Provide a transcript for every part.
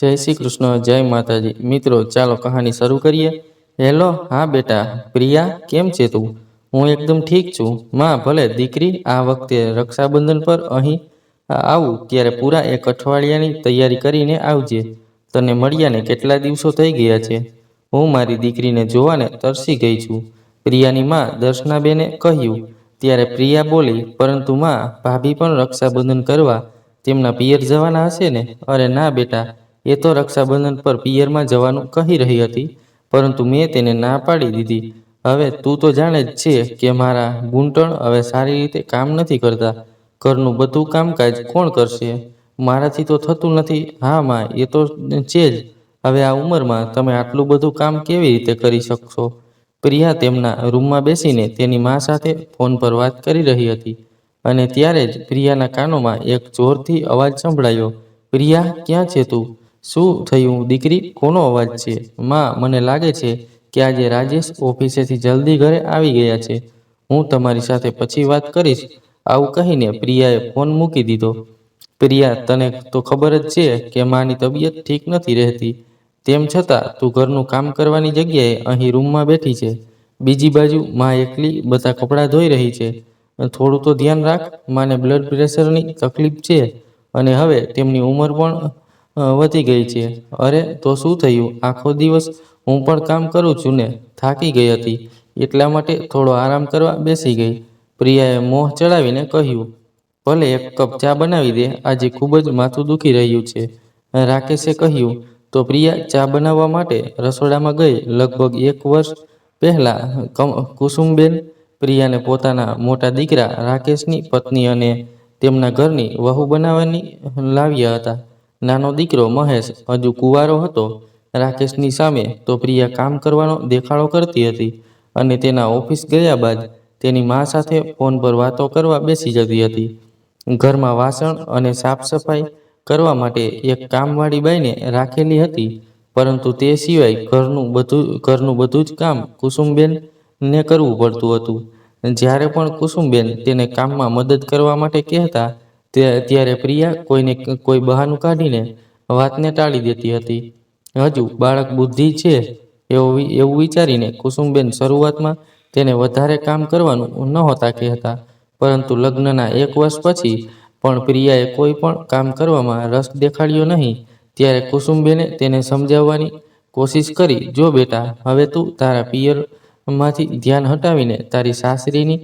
જય શ્રી કૃષ્ણ, જય માતાજી. મિત્રો, ચાલો કહાની શરૂ કરીએ. હેલો, હા બેટા, પ્રિયા કેમ છે તું? હું એકદમ ઠીક છું માં. ભલે દીકરી, આ વખતે રક્ષાબંધન પર અહીં આવું ત્યારે પૂરા એક અઠવાડિયાની તૈયારી કરીને આવજે. તને મળ્યાને કેટલા દિવસો થઈ ગયા છે. હું મારી દીકરીને જોવાને તરસી ગઈ છું, પ્રિયાની માં દર્શનાબેને કહ્યું. ત્યારે પ્રિયા બોલી, પરંતુ માં, ભાભી પણ રક્ષાબંધન કરવા તેમના પિયર જવાના હશે ને? અરે ના બેટા, એ તો રક્ષાબંધન પર પિયરમાં જવાનું કહી રહી હતી, પરંતુ મેં તેને ના પાડી દીધી. હવે તું તો જાણે જ છે કે મારા ગૂંટણ હવે સારી રીતે કામ નથી કરતા. ઘરનું બધું કામકાજ કોણ કરશે? મારાથી તો થતું નથી. હા માં, એ તો છે જ. હવે આ ઉંમરમાં તમે આટલું બધું કામ કેવી રીતે કરી શકશો? પ્રિયા તેમના રૂમમાં બેસીને તેની મા સાથે ફોન પર વાત કરી રહી હતી, અને ત્યારે જ પ્રિયાના કાનોમાં એક જોરથી અવાજ સંભળાયો. પ્રિયા, ક્યાં છે તું? શું થયું દીકરી? કોનો અવાજ છે? માં, મને લાગે છે કે આજે રાજેશ ઓફિસેથી જલ્દી ઘરે આવી ગયા છે. હું તમારી સાથે પછી વાત કરીશ. આવું કહીને પ્રિયાએ ફોન મૂકી દીધો. પ્રિયા, તને તો ખબર જ છે કે માની તબિયત ઠીક નથી રહેતી. તેમ છતાં તું ઘરનું કામ કરવાની જગ્યાએ અહીં રૂમમાં બેઠી છે. બીજી બાજુ માં એકલી બધા કપડાં ધોઈ રહી છે. થોડું તો ધ્યાન રાખ. માને બ્લડ પ્રેશરની તકલીફ છે, અને હવે તેમની ઉંમર પણ વધી ગઈ છે. અરે તો શું થયું? આખો દિવસ હું પણ કામ કરું છું ને, થાકી ગઈ હતી, એટલા માટે થોડો આરામ કરવા બેસી ગઈ. પ્રિયાએ મોં ચડાવીને કહ્યું. ભલે એક કપ ચા બનાવી દે, આજે ખૂબ જ માથું દુખી રહ્યું છે, રાકેશે કહ્યું. તો પ્રિયા ચા બનાવવા માટે રસોડામાં ગઈ. લગભગ 1 વર્ષ પહેલા કુસુમબેન પ્રિયાને પોતાના મોટા દીકરા રાકેશની પત્ની અને તેમના ઘરની વહુ બનાવવાની લાવ્યા હતા. નાનો દીકરો મહેશ હજુ કુંવારો હતો. રાકેશની સામે તો પ્રિયા કામ કરવાનો દેખાડો કરતી હતી, અને તેના ઓફિસ ગયા બાદ તેની મા સાથે ફોન પર વાતો કરવા બેસી જતી હતી. ઘરમાં વાસણ અને સાફ સફાઈ કરવા માટે એક કામવાળી બાઈને રાખેલી હતી, પરંતુ તે સિવાય ઘરનું બધું જ કામ કુસુમબેનને કરવું પડતું હતું. જ્યારે પણ કુસુમબેન તેને કામમાં મદદ કરવા માટે કહેતા, ત્યારે પ્રિયા કોઈને કોઈ બહાનું કાઢીને વાતને ટાળી દેતી હતી. હજુ બાળક બુદ્ધિ છે એવું વિચારીને કુસુમબેન શરૂઆતમાં તેને વધારે કામ કરવાનું નહોતા કહેતા, પરંતુ લગ્નના 1 વર્ષ પછી પણ પ્રિયાએ કોઈ પણ કામ કરવામાં રસ દેખાડ્યો નહીં. ત્યારે કુસુમબેને તેને સમજાવવાની કોશિશ કરી. જો બેટા, હવે તું તારા પિયરમાંથી ધ્યાન હટાવીને તારી સાસરીની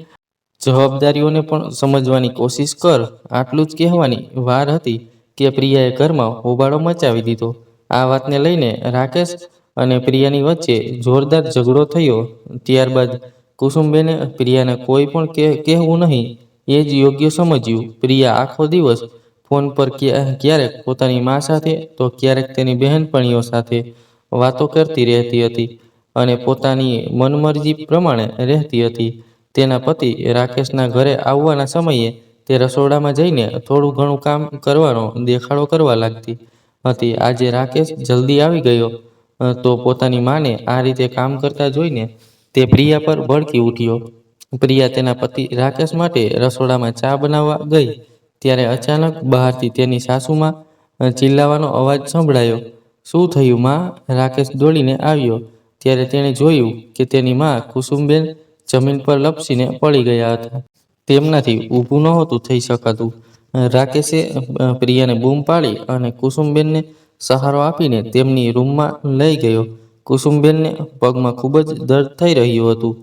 જવાબદારીઓને પણ સમજવાની કોશિશ કર. આટલું જ કહેવાની વાર હતી કે પ્રિયાએ ઘરમાં હોબાળો મચાવી દીધો. આ વાતને લઈને રાકેશ અને પ્રિયાની વચ્ચે જોરદાર ઝઘડો થયો. ત્યારબાદ કુસુમબેને પ્રિયાને કોઈ પણ કહેવું નહીં એ જ યોગ્ય સમજ્યું. પ્રિયા આખો દિવસ ફોન પર ક્યારેક પોતાની મા સાથે તો ક્યારેક તેની બહેનપણીઓ સાથે વાતો કરતી રહેતી હતી, અને પોતાની મનમરજી પ્રમાણે રહેતી હતી. તેના પતિ રાકેશના ઘરે આવવાના સમયે તે રસોડામાં જઈને થોડું ઘણું કામ કરવાનો દેખાડો કરવા લાગતી હતી. આજે રાકેશ જલ્દી આવી ગયો તો પોતાની માને આ રીતે કામ કરતા જોઈને તે પ્રિયા પર ભડકી ઉઠ્યો. પ્રિયા તેના પતિ રાકેશ માટે રસોડામાં ચા બનાવવા ગઈ, ત્યારે અચાનક બહારથી તેની સાસુમાં ચિલ્લાવાનો અવાજ સંભળાયો. શું થયું માં? રાકેશ દોડીને આવ્યો, ત્યારે તેણે જોયું કે તેની મા કુસુમબેન જમીન પર લપસીને પડી ગયા હતા. તેમનાથી ઊભું નહોતું થઈ શકાતું. રાકેશે પ્રિયાને બૂમ પાડી અને કુસુમબેનને સહારો આપીને તેમની રૂમમાં લઈ ગયો. કુસુમબેનને પગમાં ખૂબ જ દર્દ થઈ રહ્યું હતું.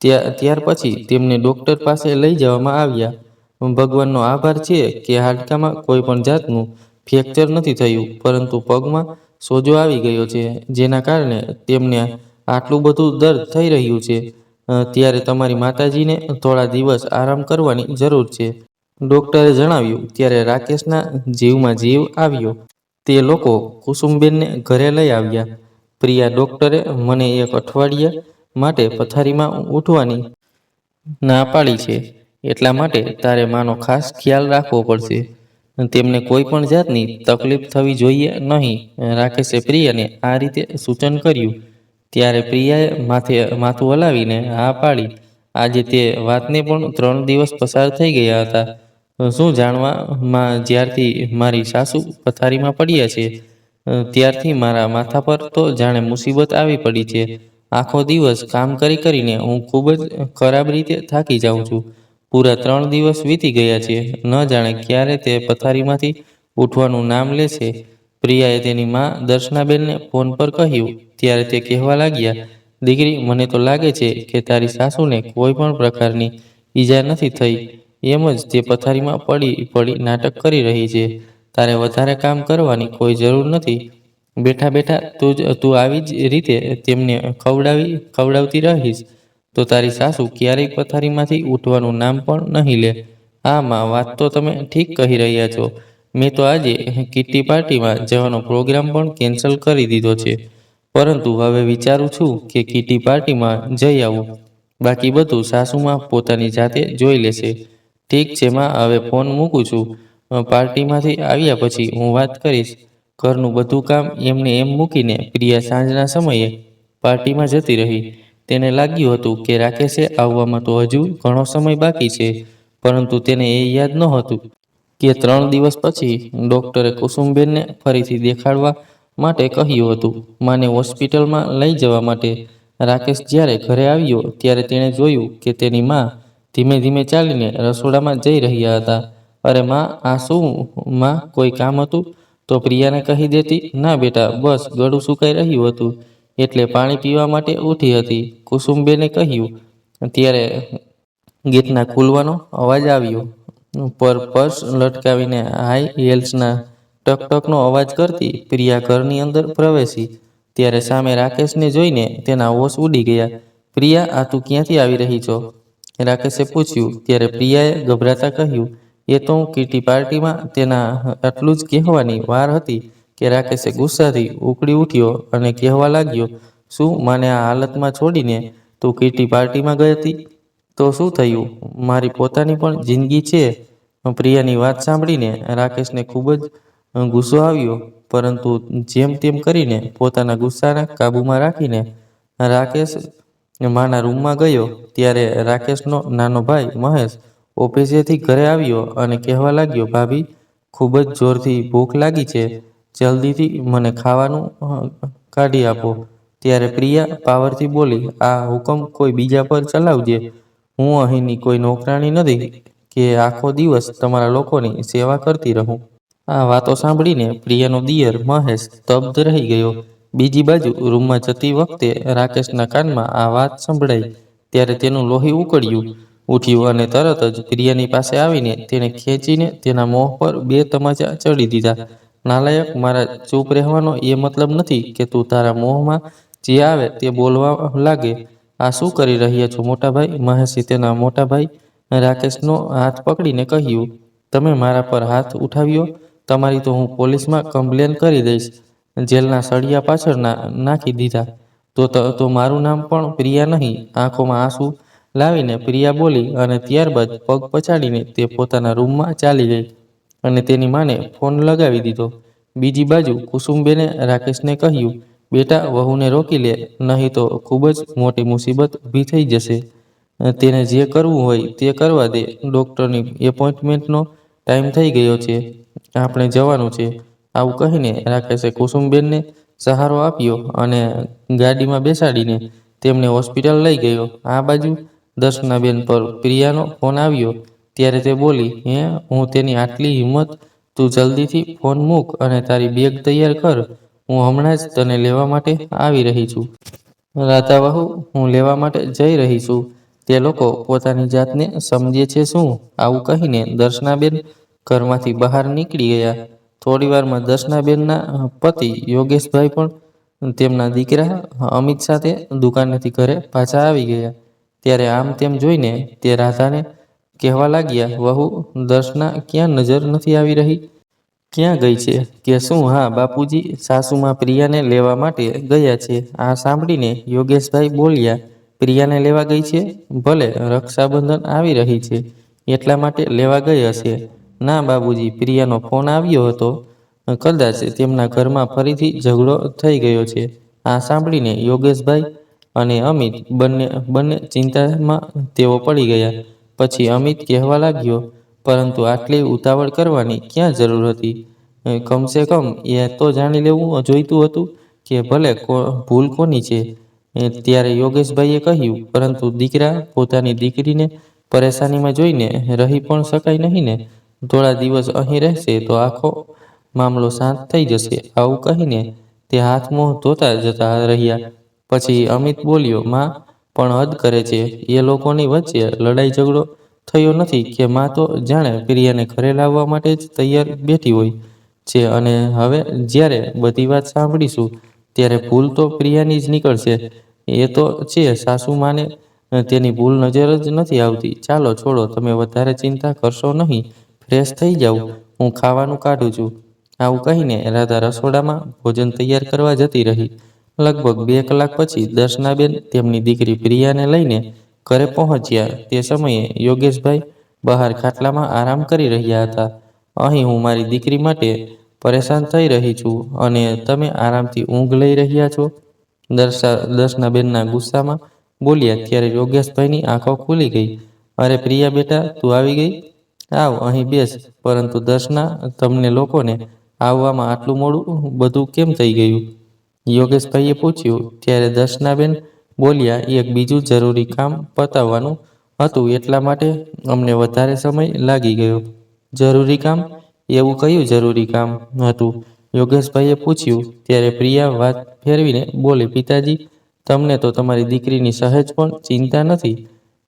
ત્યાર પછી તેમને ડોક્ટર પાસે લઈ જવામાં આવ્યા. ભગવાનનો આભાર છે કે હાડકામાં કોઈ પણ જાતનું ફ્રેક્ચર નથી થયું, પરંતુ પગમાં સોજો આવી ગયો છે, જેના કારણે તેમને આટલું બધું દર્દ થઈ રહ્યું છે. ત્યારે તમારી માતાજીને થોડા દિવસ આરામ કરવાની જરૂર છે, ડોક્ટરે જણાવ્યું. ત્યારે રાકેશના જીવમાં જીવ આવ્યો. તે લોકો કુસુમબેનને ઘરે લઈ આવ્યા. પ્રિયા, ડોક્ટરે મને 1 અઠવાડિયા માટે પથારીમાં ઉઠવાની ના પાડી છે, એટલા માટે તારે માનો ખાસ ખ્યાલ રાખવો પડશે. તેમને કોઈ પણ જાતની તકલીફ થવી જોઈએ નહીં. રાકેશે પ્રિયાને આ રીતે સૂચન કર્યું. ત્યારે પ્રિયાએ માથું હલાવીને હા પાડી. આજે તે વાતને પણ 3 દિવસ પસાર થઈ ગયા હતા. શું જાણવા માં, જ્યારથી મારી સાસુ પથારીમાં પડ્યા છે ત્યારથી મારા માથા પર તો જાણે મુસીબત આવી પડી છે. આખો દિવસ કામ કરીને હું ખૂબ જ ખરાબ રીતે થાકી જાઉં છું. પૂરા 3 દિવસ વીતી ગયા છે. ન જાણે ક્યારે તે પથારીમાંથી ઉઠવાનું નામ લેશે. પ્રિયાએ તેની મા દર્શનાબેનને ફોન પર કહ્યું ત્યારે તે કહેવા લાગ્યા, દીકરી, મને તો લાગે છે કે તારી સાસુને કોઈ પણ પ્રકારની ઈજા નથી થઈ. એમ જ તે પથારીમાં પડી પડી નાટક કરી રહી છે. તારે વધારે કામ કરવાની કોઈ જરૂર નથી. બેઠા બેઠા તું આવી જ રીતે તેમને ખવડાવતી રહીશ તો તારી સાસુ ક્યારેય પથારીમાંથી ઉઠવાનું નામ પણ નહીં લે. હા માં, વાત તો તમે ઠીક કહી રહ્યા છો. મેં તો આજે કિટ્ટી પાર્ટીમાં જવાનો પ્રોગ્રામ પણ કેન્સલ કરી દીધો છે. પરંતુ હવે વિચારું છું કે કિટ્ટી પાર્ટીમાં જઈ આવું. બાકી બધું સાસુમાં પોતાની જાતે જોઈ લેશે. ઠીક છે માં, હવે ફોન મૂકું છું. પાર્ટીમાંથી આવ્યા પછી હું વાત કરીશ. ઘરનું બધું કામ એમને એમ મૂકીને પ્રિયા સાંજના સમયે પાર્ટીમાં જતી રહી. તેને લાગ્યું હતું કે રાકેશે આવવામાં તો હજુ ઘણો સમય બાકી છે, પરંતુ તેને એ યાદ નહોતું કે 3 દિવસ પછી ડોક્ટરે કુસુમબેનને ફરીથી દેખાડવા માટે કહ્યું હતું. માને હોસ્પિટલમાં લઈ જવા માટે રાકેશ જ્યારે ઘરે આવ્યો ત્યારે તેણે જોયું કે તેની મા ધીમે ધીમે ચાલીને રસોડામાં જઈ રહ્યા હતા. અરે માં, આ શું માં, કોઈ કામ હતું તો પ્રિયાને કહી દેતી. ના બેટા, બસ ગળું સુકાઈ રહ્યું હતું એટલે પાણી પીવા માટે ઉઠી હતી, કુસુમબેને કહ્યું. ત્યારે ગેટના ખુલવાનો અવાજ આવ્યો. પર પર્સ લટકાવીને હાઈ હીલ્સના ટકટકનો અવાજ કરતી પ્રિયા ઘરની અંદર પ્રવેશી. ત્યારે સામે રાકેશને જોઈને તેના હોશ ઉડી ગયા. પ્રિયા, આ તું ક્યાંથી આવી રહી છો? રાકેશે પૂછ્યું. ત્યારે પ્રિયાએ ગભરાતા કહ્યું, એ તો હું કિટી પાર્ટીમાં. તેના આટલું જ કહેવાની વાર હતી કે રાકેશે ગુસ્સાથી ઉકળી ઉઠ્યો અને કહેવા લાગ્યો, શું માને આ હાલતમાં છોડીને તું કિટી પાર્ટીમાં ગઈ હતી? તો શું થયું? મારી પોતાની પણ જિંદગી છે. પ્રિયાની વાત સાંભળીને રાકેશને ખૂબ જ ગુસ્સો આવ્યો, પરંતુ જેમ તેમ કરીને પોતાના ગુસ્સાને કાબૂમાં રાખીને રાકેશ માના રૂમમાં ગયો. ત્યારે રાકેશનો નાનો ભાઈ મહેશ ઓફિસેથી ઘરે આવ્યો અને કહેવા લાગ્યો, ભાભી, ખૂબ જ જોરથી ભૂખ લાગી છે. જલ્દીથી મને ખાવાનું કાઢી આપો. ત્યારે પ્રિયા પાવરથી બોલી, આ હુકમ કોઈ બીજા પર ચલાવજે. હું અહીંની કોઈ નોકરાણી નથી કે આખો દિવસ તમારા લોકોની સેવા કરતી રહું. આ વાતો સાંભળીને પ્રિયાનો દિયર મહેશ સ્તબ્ધ રહી ગયો. બીજી બાજુ રૂમમાં જતી વખતે રાકેશના કાનમાં આ વાત સંભળાઈ ત્યારે તેનું લોહી ઉઠ્યું અને તરત જ પ્રિયાની પાસે આવીને તેને ખેંચીને તેના મોં પર 2 તમાચા ચડી દીધા. નાલાયક, મારા ચૂપ રહેવાનો એ મતલબ નથી કે તું તારા મોંમાં જે આવે તે બોલવા લાગે. આ શું કરી રહ્યા છો મોટા ભાઈ? મહેશે તેના મોટા ભાઈ રાકેશનો હાથ પકડીને કહ્યું, તમે મારા પર હાથ ઉઠાવ્યો, તમારી તો હું પોલીસમાં કમ્પ્લેન કરી દઈશ. જેલના સળિયા પાછળ નાખી દીધા તો મારું નામ પણ પ્રિયા નહીં. આંખોમાં આંસુ લાવીને પ્રિયા બોલી અને ત્યારબાદ પગ પછાડીને તે પોતાના રૂમમાં ચાલી ગઈ અને તેની માને ફોન લગાવી દીધો. બીજી બાજુ કુસુમબેને રાકેશને કહ્યું, બેટા, વહુને રોકી લે, નહીં તો ખૂબ જ મોટી મુસીબત ઊભી થઈ જશે. તેને જે કરવું હોય તે કરવા દે. ડોક્ટરની એપોઇન્ટમેન્ટનો ટાઈમ થઈ ગયો છે, આપણે જવાનું છે. આવું કહીને રાકેશે કુસુમબેનને સહારો આપ્યો અને ગાડીમાં બેસાડીને તેમને હોસ્પિટલ લઈ ગયો. આ બાજુ દર્શનાબેન પર પ્રિયાનો ફોન આવ્યો ત્યારે તે બોલી, હું તેની આટલી હિંમત? તું જલ્દીથી ફોન મૂક અને તારી બેગ તૈયાર કર. હું હમણાં જ તને લેવા માટે આવી રહી છું. રાધા વહુ, હું લેવા માટે જઈ રહી છું. તે લોકો પોતાની જાતને સમજે છે શું? આવું કહીને દર્શનાબેન ઘરમાંથી બહાર નીકળી ગયા. થોડીવારમાં દર્શનાબેનના પતિ યોગેશભાઈ પણ તેમના દીકરા અમિત સાથે દુકાનેથી ઘરે પાછા આવી ગયા. ત્યારે આમ તેમ જોઈને તે રાધાને કહેવા લાગ્યા, વહુ, દર્શના ક્યાં નજર નથી આવી રહી? ક્યાં ગઈ છે? કે શું? હા બાપુજી, સાસુમાં પ્રિયાને લેવા માટે ગયા છે. આ સાંભળીને યોગેશભાઈ બોલ્યા, પ્રિયાને લેવા ગઈ છે? ભલે, રક્ષાબંધન આવી રહી છે એટલા માટે લેવા ગઈ હશે. ના બાબુજી, પ્રિયાનો ફોન આવ્યો હતો. કદાચ તેમના ઘરમાં ફરીથી ઝઘડો થઈ ગયો છે. આ સાંભળીને યોગેશભાઈ અને અમિત બંને ચિંતામાં તેઓ પડી ગયા. પછી અમિત કહેવા લાગ્યો, પરંતુ આટલી ઉતાવળ કરવાની ક્યાં જરૂર હતી? કમસે કમ એ તો જાણી લેવું જોઈતું હતું કે ભલે ભૂલ કોની છે. ત્યારે યોગેશભાઈએ કહ્યું, પરંતુ દીકરા પોતાની દીકરીને પરેશાનીમાં જોઈને રહી પણ શકાય નહીં ને. થોડા દિવસ અહીં રહેશે તો આખો મામલો શાંત થઈ જશે. આવું કહીને તે હાથ મોં ધોતા જતા રહ્યા. પછી અમિત બોલ્યો, માં પણ હદ કરે છે. એ લોકોની વચ્ચે લડાઈ ઝઘડો થયો નથી કે માં તો જાણે પ્રિયાને ઘરે લાવવા માટે જ તૈયાર બેઠી હોય છે. અને હવે જ્યારે બધી વાત સાંભળીશું ત્યારે ભૂલ તો પ્રિયાની જ નીકળશે. એ તો છે સાસુમાને તેની ભૂલ નજર જ નથી આવતી. ચાલો છોડો, તમે વધારે ચિંતા કરશો નહીં. ફ્રેશ થઈ જાવ, હું ખાવાનું કાઢું છું. આવું કહીને રાધા રસોડામાં ભોજન તૈયાર કરવા જતી રહી. લગભગ 2 કલાક પછી દર્શનાબેન તેમની દીકરી પ્રિયાને લઈને ઘરે પહોંચ્યા. તે સમયે યોગેશભાઈ બહાર ખાટલામાં આરામ કરી રહ્યા હતા. અહીં હું મારી દીકરી માટે પરેશાન થઈ રહી છું અને તમે આરામથી ઊંઘ લઈ રહ્યા છો, દર્શનાબેનના ગુસ્સામાં બોલ્યા. ત્યારે યોગેશભાઈની આંખો ખુલી ગઈ. અરે પ્રિયા બેટા, તું આવી ગઈ. આવ અહીં બેસ. પરંતુ દર્શના, તમને લોકોને આવવામાં આટલું મોડું બધું કેમ થઈ ગયું? યોગેશભાઈએ પૂછ્યું. ત્યારે દર્શનાબેન બોલ્યા, એક બીજું જરૂરી કામ પતાવવાનું હતું એટલા માટે અમને વધારે સમય લાગી ગયો. જરૂરી કામ? એવું કયું જરૂરી કામ હતું? યોગેશભાઈએ પૂછ્યું. ત્યારે પ્રિયા વાત ફેરવીને બોલી, પિતાજી, તમને તો તમારી દીકરીની સહેજ પણ ચિંતા નથી.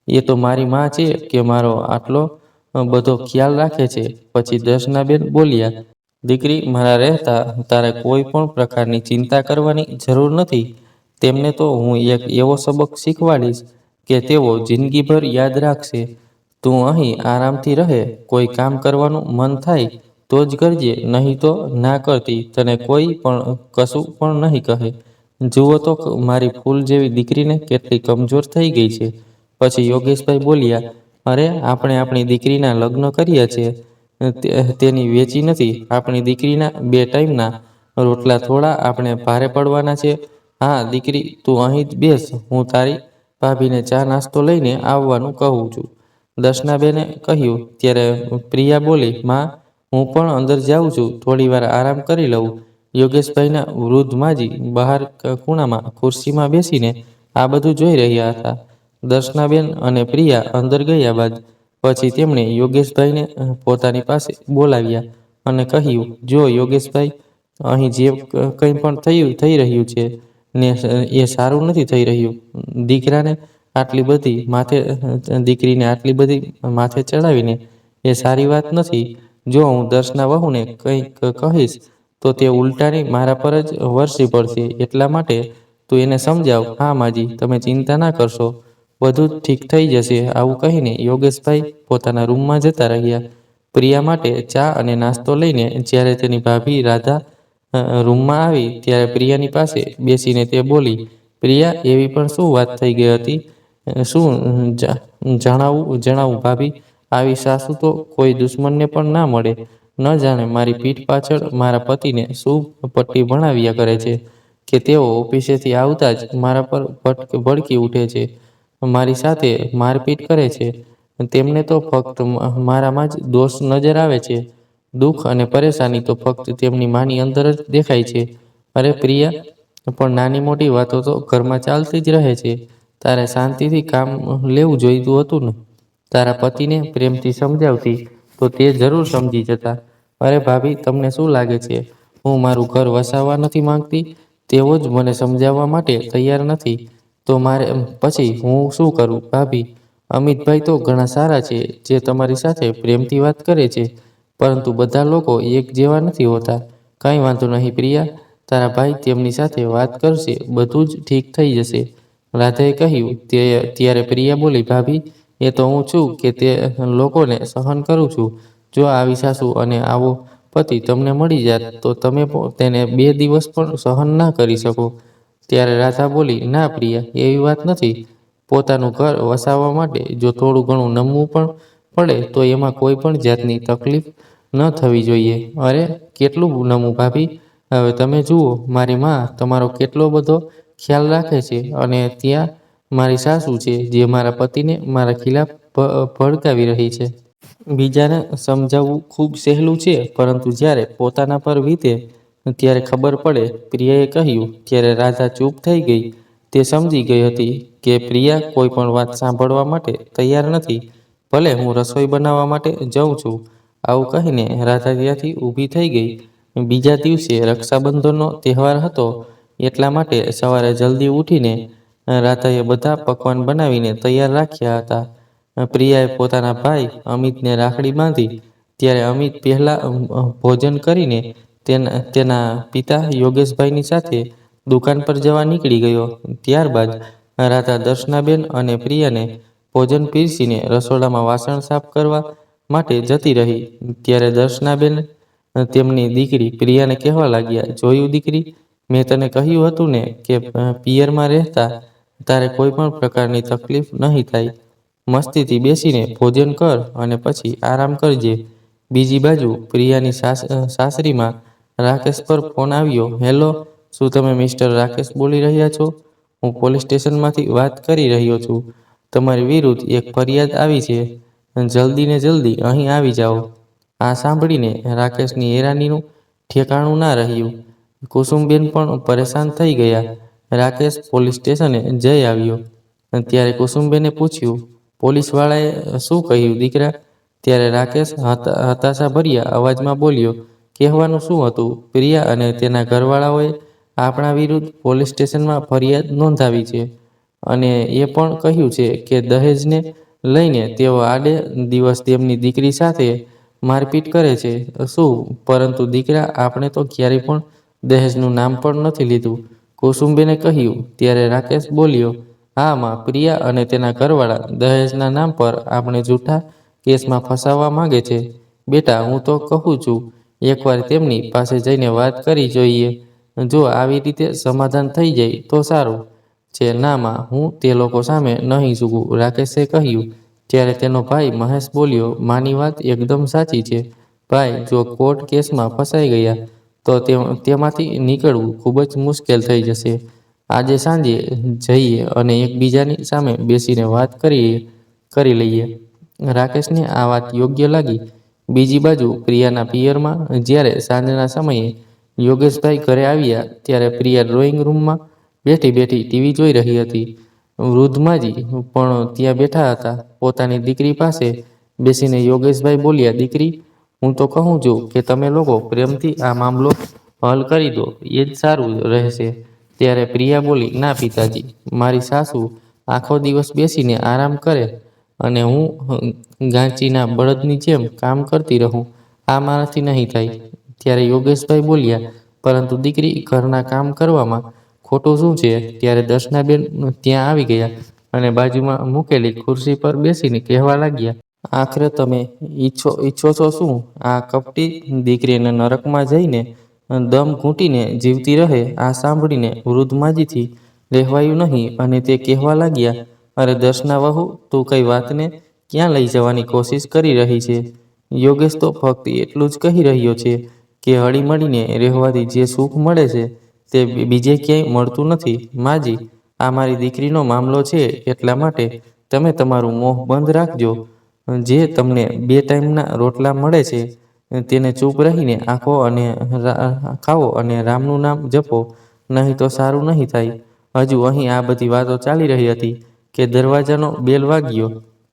એ તો મારી માં છે કે મારો આટલો બધો ખ્યાલ રાખે છે. પછી દર્શનાબેન બોલ્યા, દીકરી, મારા રહેતા તારે કોઈ પણ પ્રકારની ચિંતા કરવાની જરૂર નથી. તેમને તો હું એક એવો સબક શીખવાડીશ કે તેઓ જિંદગીભર યાદ રાખશે. તું અહીં આરામથી રહે. કોઈ કામ કરવાનું મન થાય તો જ કરજે, નહીં તો ના કરતી તને કોઈ પણ કશું પણ નહીં કહે. જુઓ તો મારી ફૂલ જેવી દીકરીને કેટલી કમજોર થઈ ગઈ છે. પછી યોગેશભાઈ બોલ્યા, અરે આપણે આપણી દીકરીના લગ્ન કર્યા છે, તેની વેચી નથી. આપણી દીકરીના 2 ટાઈમના રોટલા થોડા આપણે ભારે પડવાના છે. હા દીકરી, તું અહીં જ બેસ. હું તારી ભાભીને ચા નાસ્તો લઈને આવવાનું કહું છું, દર્શનાબેને કહ્યું. ત્યારે પ્રિયા બોલી, માં, હું પણ અંદર જાઉં છું. થોડી વાર આરામ કરી લઉં. યોગેશભાઈના વૃદ્ધ માજી બહાર ખૂણામાં ખુરશીમાં બેસીને આ બધું જોઈ રહ્યા હતા. દર્શનાબેન અને પ્રિયા અંદર ગયા બાદ પછી તેમણે યોગેશભાઈને પોતાની પાસે બોલાવ્યા અને કહ્યું, જો યોગેશભાઈ, અહીં જે કંઈ પણ થઈ રહ્યું છે ને એ સારું નથી થઈ રહ્યું. દીકરીને આટલી બધી માથે ચડાવીને એ સારી વાત નથી. જો હું દર્શના વહુને કંઈક કહીશ તો તે ઉલટાની મારા પર જ વરસી પડશે. એટલા માટે તું એને સમજાવ. હા માજી, તમે ચિંતા ના કરશો, બધું જ ઠીક થઈ જશે. આવું કહીને યોગેશભાઈ પોતાના રૂમમાં જતા રહ્યા. પ્રિયા માટે ચા અને નાસ્તો લઈને જ્યારે તેની ભાભી રાધા રૂમમાં આવી ત્યારે પ્રિયાની પાસે બેસીને તે બોલી, પ્રિયા, એવી પણ શું વાત થઈ ગઈ હતી? શું જણાવું ભાભી? આવી સાસુ તો કોઈ દુશ્મનને પણ ના મળે. ન જાણે મારી પીઠ પાછળ મારા પતિને શું પટ્ટી ભણાવ્યા કરે છે કે તેઓ ઓફિસેથી આવતા જ મારા પર ભડકી ઉઠે છે, મારી સાથે મારપીટ કરે છે. તેમને તો ફક્ત મારામાં જ દોષ નજર આવે છે. દુઃખ અને પરેશાની તો ફક્ત તેમની માની અંદર જ દેખાય છે. અરે પ્રિયા, પણ નાની મોટી વાતો તો ઘરમાં ચાલતી જ રહે છે. તારે શાંતિથી કામ લેવું જોઈતું હતું ને. તારા પતિને પ્રેમથી સમજાવતી તો તે જરૂર સમજી જતા. અરે ભાભી, તમને શું લાગે છે હું મારું ઘર વસાવવા નથી માંગતી? તેઓ જ મને સમજાવવા માટે તૈયાર નથી તો મારે પછી હું શું કરું? ભાભી, અમિતભાઈ તો ઘણા સારા છે, જે તમારી સાથે પ્રેમથી વાત કરે છે, પરંતુ બધા લોકો એક જેવા નથી હોતા. કંઈ વાંધો નહીં પ્રિયા, તારા ભાઈ તેમની સાથે વાત કરશે, બધું જ ઠીક થઈ જશે, રાધાએ કહ્યું. ત્યારે પ્રિયા બોલી, ભાભી, એ તો હું છું કે તે લોકોને સહન કરું છું. જો આવી સાસુ અને આવો પતિ તમને મળી જાત તો તમે તેને 2 દિવસ પણ સહન ના કરી શકો. ત્યારે રાધા બોલી, ના પ્રિયા, એવી વાત નથી. પોતાનું ઘર વસાવવા માટે જો થોડું ઘણું નમવું પણ પડે તો એમાં કોઈ પણ જાતની તકલીફ ન થવી જોઈએ. અરે કેટલું નમવું ભાભી? હવે તમે જુઓ, મારી માં તમારો કેટલો બધો ખ્યાલ રાખે છે અને ત્યાં મારી સાસુ છે જે મારા પતિને મારા ખિલાફ ભડકાવી રહી છે. બીજાને સમજાવવું ખૂબ સહેલું છે, પરંતુ જ્યારે પોતાના પર વીતે ત્યારે ખબર પડે. પ્રિયાએ કહ્યું ત્યારે રાધા ચૂપ થઈ ગઈ. તે સમજી ગઈ હતી કે પ્રિયા કોઈ પણ વાત સાંભળવા માટે તૈયાર નથી. ભલે, હું રસોઈ બનાવવા માટે જાઉં છું. આવું કહીને રાધા ત્યાંથી ઊભી થઈ ગઈ. બીજા દિવસે રક્ષાબંધનનો તહેવાર હતો, એટલા માટે સવારે જલ્દી ઉઠીને રાધાએ બધા પકવાન બનાવીને તૈયાર રાખ્યા હતા. પ્રિયાએ પોતાના ભાઈ અમિતને રાખડી બાંધી. ત્યારે અમિત પહેલા ભોજન કરીને તેના પિતા યોગેશભાઈની સાથે દુકાન પર જવા નીકળી ગયો. ત્યારબાદ રાધા દર્શનાબેન અને પ્રિયાને ભોજન પીરસીને રસોડામાં વાસણ સાફ કરવા માટે જતી રહી. ત્યારે દર્શનાબેન તેમની દીકરી પ્રિયાને કહેવા લાગ્યા, જોયું દીકરી, મેં તને કહ્યું હતું ને કે પિયરમાં રહેતા તારે કોઈ પણ પ્રકારની તકલીફ નહીં થાય. મસ્તીથી બેસીને ભોજન કર અને પછી આરામ કરજે. બીજી બાજુ પ્રિયાની સાસરીમાં રાકેશ પર ફોન આવ્યો. હેલો, શું તમે મિસ્ટર રાકેશ બોલી રહ્યા છો? હું પોલીસ સ્ટેશનમાંથી વાત કરી રહ્યો છું. તમારી વિરુદ્ધ એક ફરિયાદ આવી છે. જલ્દી ને જલ્દી અહીં આવી જાઓ. આ સાંભળીને રાકેશની હેરાનીનું ઠેકાણું ના રહ્યું. કુસુમબેન પણ પરેશાન થઈ ગયા. રાકેશ પોલીસ સ્ટેશને જઈ આવ્યો. ત્યારે કુસુમબેને પૂછ્યું, પોલીસવાળાએ શું કહ્યું દીકરા? ત્યારે રાકેશ હતાશાભર્યા અવાજમાં બોલ્યો, કહેવાનું શું હતું, પ્રિયા અને તેના ઘરવાળાઓએ આપણા વિરુદ્ધ પોલીસ સ્ટેશનમાં ફરિયાદ નોંધાવી છે અને એ પણ કહ્યું છે કે દહેજને લઈને તેઓ આડે દિવસ તેમની દીકરી સાથે મારપીટ કરે છે. શું? પરંતુ દીકરા, આપણે તો ક્યારેય પણ દહેજનું નામ પણ નથી લીધું, કુસુમબેને કહ્યું. ત્યારે રાકેશ બોલ્યો, હા માં, પ્રિયા અને તેના ઘરવાળા દહેજના નામ પર આપણે જૂઠા કેસમાં ફસાવવા માંગે છે. બેટા, હું તો કહું છું, એકવાર તેમની પાસે જઈને વાત કરી જોઈએ. જો આવી રીતે સમાધાન થઈ જાય તો સારું છે. ના માં, હું તે લોકો સામે નહીં ઝૂકું, રાકેશે કહ્યું. ત્યારે તેનો ભાઈ મહેશ બોલ્યો, માની વાત એકદમ સાચી છે ભાઈ. જો કોર્ટ કેસમાં ફસાઈ ગયા તો તેમાંથી નીકળવું ખૂબ જ મુશ્કેલ થઈ જશે. આજે સાંજે જઈએ અને એકબીજાની સામે બેસીને વાત કરી લઈએ. રાકેશને આ વાત યોગ્ય લાગી. બીજી બાજુ પ્રિયાના પિયરમાં જ્યારે સાંજના સમયે યોગેશભાઈ ઘરે આવ્યા ત્યારે પ્રિયા ડ્રોઈંગ રૂમમાં બેઠી બેઠી ટીવી જોઈ રહી હતી. વૃદ્ધમાજી પણ ત્યાં બેઠા હતા. પોતાની દીકરી પાસે બેસીને યોગેશભાઈ બોલ્યા, દીકરી, હું તો કહું છું કે તમે લોકો પ્રેમથી આ મામલો હલ કરી દો, એ જ સારું રહેશે. ત્યારે પ્રિયા બોલી, ના પિતાજી, મારી સાસુ આખો દિવસ બેસીને આરામ કરે અને હું ગાંચીના બળદની જેમ કામ કરતી રહું, આ મારાથી નહીં થાય. ત્યારે યોગેશભાઈ બોલ્યા, પરંતુ દીકરી, ઘરના કામ કરવામાં ખોટું શું છે? ત્યારે દર્શનાબેન ત્યાં આવી ગયા અને બાજુમાં મૂકેલી ખુરશી પર બેસીને કહેવા લાગ્યા, આખરે તમે ઈચ્છો છો શું? આ કપટી દીકરીને નરકમાં જઈને દમ ઘૂંટીને જીવતી રહે? આ સાંભળીને વૃદ્ધમાજીથી રહેવાયું નહીં અને તે કહેવા લાગ્યા, અરે દર્શના વહુ, તું કઈ વાતને ક્યાં લઈ જવાની કોશિશ કરી રહી છે? યોગેશ તો ફક્ત એટલું જ કહી રહ્યો છે કે હળીમળીને રહેવાથી જે સુખ મળે છે તે બીજે ક્યાંય મળતું નથી. માજી, આ મારી દીકરીનો મામલો છે, એટલા માટે તમે તમારું મોહ બંધ રાખજો. જે તમને 2 ટાઈમના રોટલા મળે છે તેને ચૂપ રહીને ખાઓ અને રામનું નામ જપો, નહીં તો સારું નહીં થાય. હજુ અહીં આ બધી વાતો ચાલી રહી હતી કે દરવાજાનો બેલ વાગ્યો.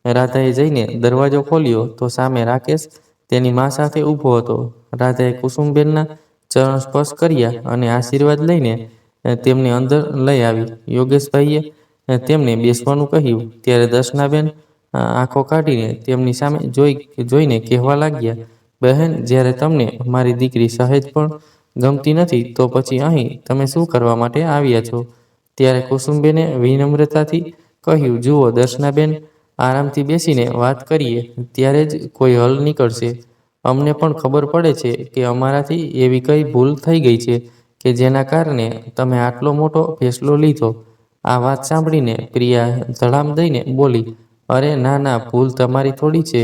રાધાએ જઈને દરવાજો ખોલ્યો તો સામે રાકેશ તેની મા સાથે ઊભો હતો. રાધાએ કુસુમબેનના ચરણ સ્પર્શ કર્યા અને આશીર્વાદ લઈને તેમને અંદર લઈ આવી. યોગેશભાઈએ તેમને બેસવાનું કહ્યું. ત્યારે દર્શનાબેન આંખો કાઢીને તેમની સામે જોઈને કહેવા લાગ્યા, બહેન, જ્યારે તમને મારી દીકરી સહેજ પણ ગમતી નથી તો પછી અહીં તમે શું કરવા માટે આવ્યા છો? ત્યારે કુસુમબેને વિનમ્રતાથી કહ્યું, જુઓ દર્શનાબેન, આરામથી બેસીને વાત કરીએ ત્યારે જ કોઈ હલ નીકળશે. અમને પણ ખબર પડે છે કે અમારાથી એવી કઈ ભૂલ થઈ ગઈ છે કે જેના કારણે તમે આટલો મોટો ફેસલો લીધો. આ વાત સાંભળીને પ્રિયા ધડામ દઈને બોલી, અરે ના ના, ભૂલ તમારી થોડી છે,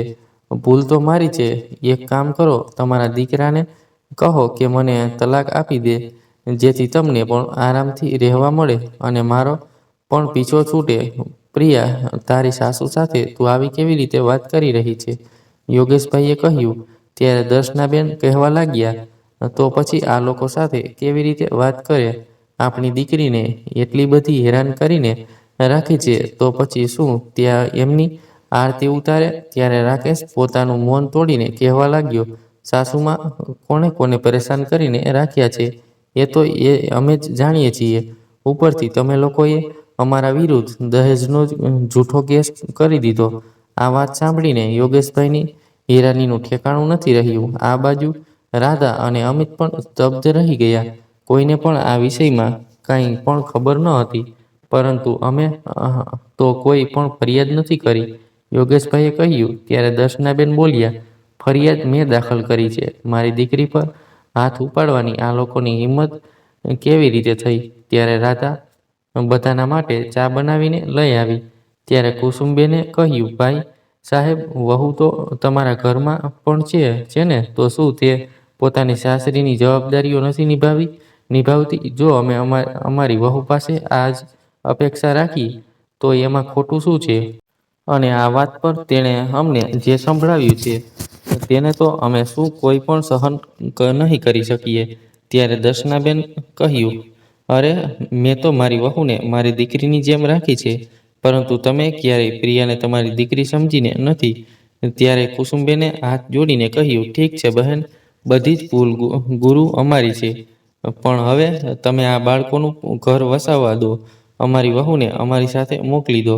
ભૂલ તો મારી છે. એક કામ કરો, તમારા દીકરાને કહો કે મને તલાક આપી દે, જેથી તમને પણ આરામથી રહેવા મળે અને મારો પણ પીછો છૂટે. પ્રિયા, તારી સાસુ સાથે તું આવી કેવી રીતે વાત કરી રહી છે? યોગેશભાઈએ કહ્યું. ત્યારે દર્શનાબેન કહેવા લાગ્યા, તો પછી આ લોકો સાથે કેવી રીતે વાત કરે? આપણી દીકરીને એટલી બધી હેરાન કરીને રાખી છે, તો પછી શું ત્યાં એમની આરતી ઉતારે? ત્યારે રાકેશ પોતાનું મૌન તોડીને કહેવા લાગ્યો, સાસુમાં કોને કોને પરેશાન કરીને રાખ્યા છે એ તો અમે જ જાણીએ છીએ. ઉપરથી તમે લોકોએ અમારા વિરુદ્ધ દહેજનો જૂઠો કેસ કરી દીધો. આ વાત સાંભળીને યોગેશભાઈની હેરાનીનું ઠેકાણું નથી રહ્યું. આ બાજુ રાધા અને અમિત પણ સ્તબ્ધ રહી ગયા. કોઈને પણ આ વિષયમાં કાંઈ પણ ખબર ન હતી, પરંતુ અમે તો કોઈ પણ ફરિયાદ નથી કરી, યોગેશભાઈએ કહ્યું. ત્યારે દર્શનાબેન બોલ્યા, ફરિયાદ મેં દાખલ કરી છે. મારી દીકરી પર હાથ ઉપાડવાની આ લોકોની હિંમત કેવી રીતે થઈ? ત્યારે રાધા બધાના માટે ચા બનાવીને લઈ આવી. ત્યારે કુસુમબેને કહ્યું, ભાઈ સાહેબ, વહુ તો તમારા ઘરમાં પણ છે ને, તો શું તે પોતાની સાસરીની જવાબદારીઓ નથી નિભાવતી? જો અમે અમારી વહુ પાસે આ જ અપેક્ષા રાખી તો એમાં ખોટું શું છે? અને આ વાત પર તેણે અમને જે સંભળાવ્યું છે તેને તો અમે શું કોઈ પણ સહન નહીં કરી શકીએ. ત્યારે દર્શનાબેન કહ્યું, અરે મેં તો મારી વહુને મારી દીકરીની જેમ રાખી છે, પરંતુ તમે ક્યારેય પ્રિયાને તમારી દીકરી સમજીને નથી. ત્યારે કુસુમબેને હાથ જોડીને કહ્યું, ઠીક છે બહેન, બધી જ ભૂલ ગુરુ અમારી છે, પણ હવે તમે આ બાળકોનું ઘર વસાવવા દો. અમારી વહુને અમારી સાથે મોકલી દો.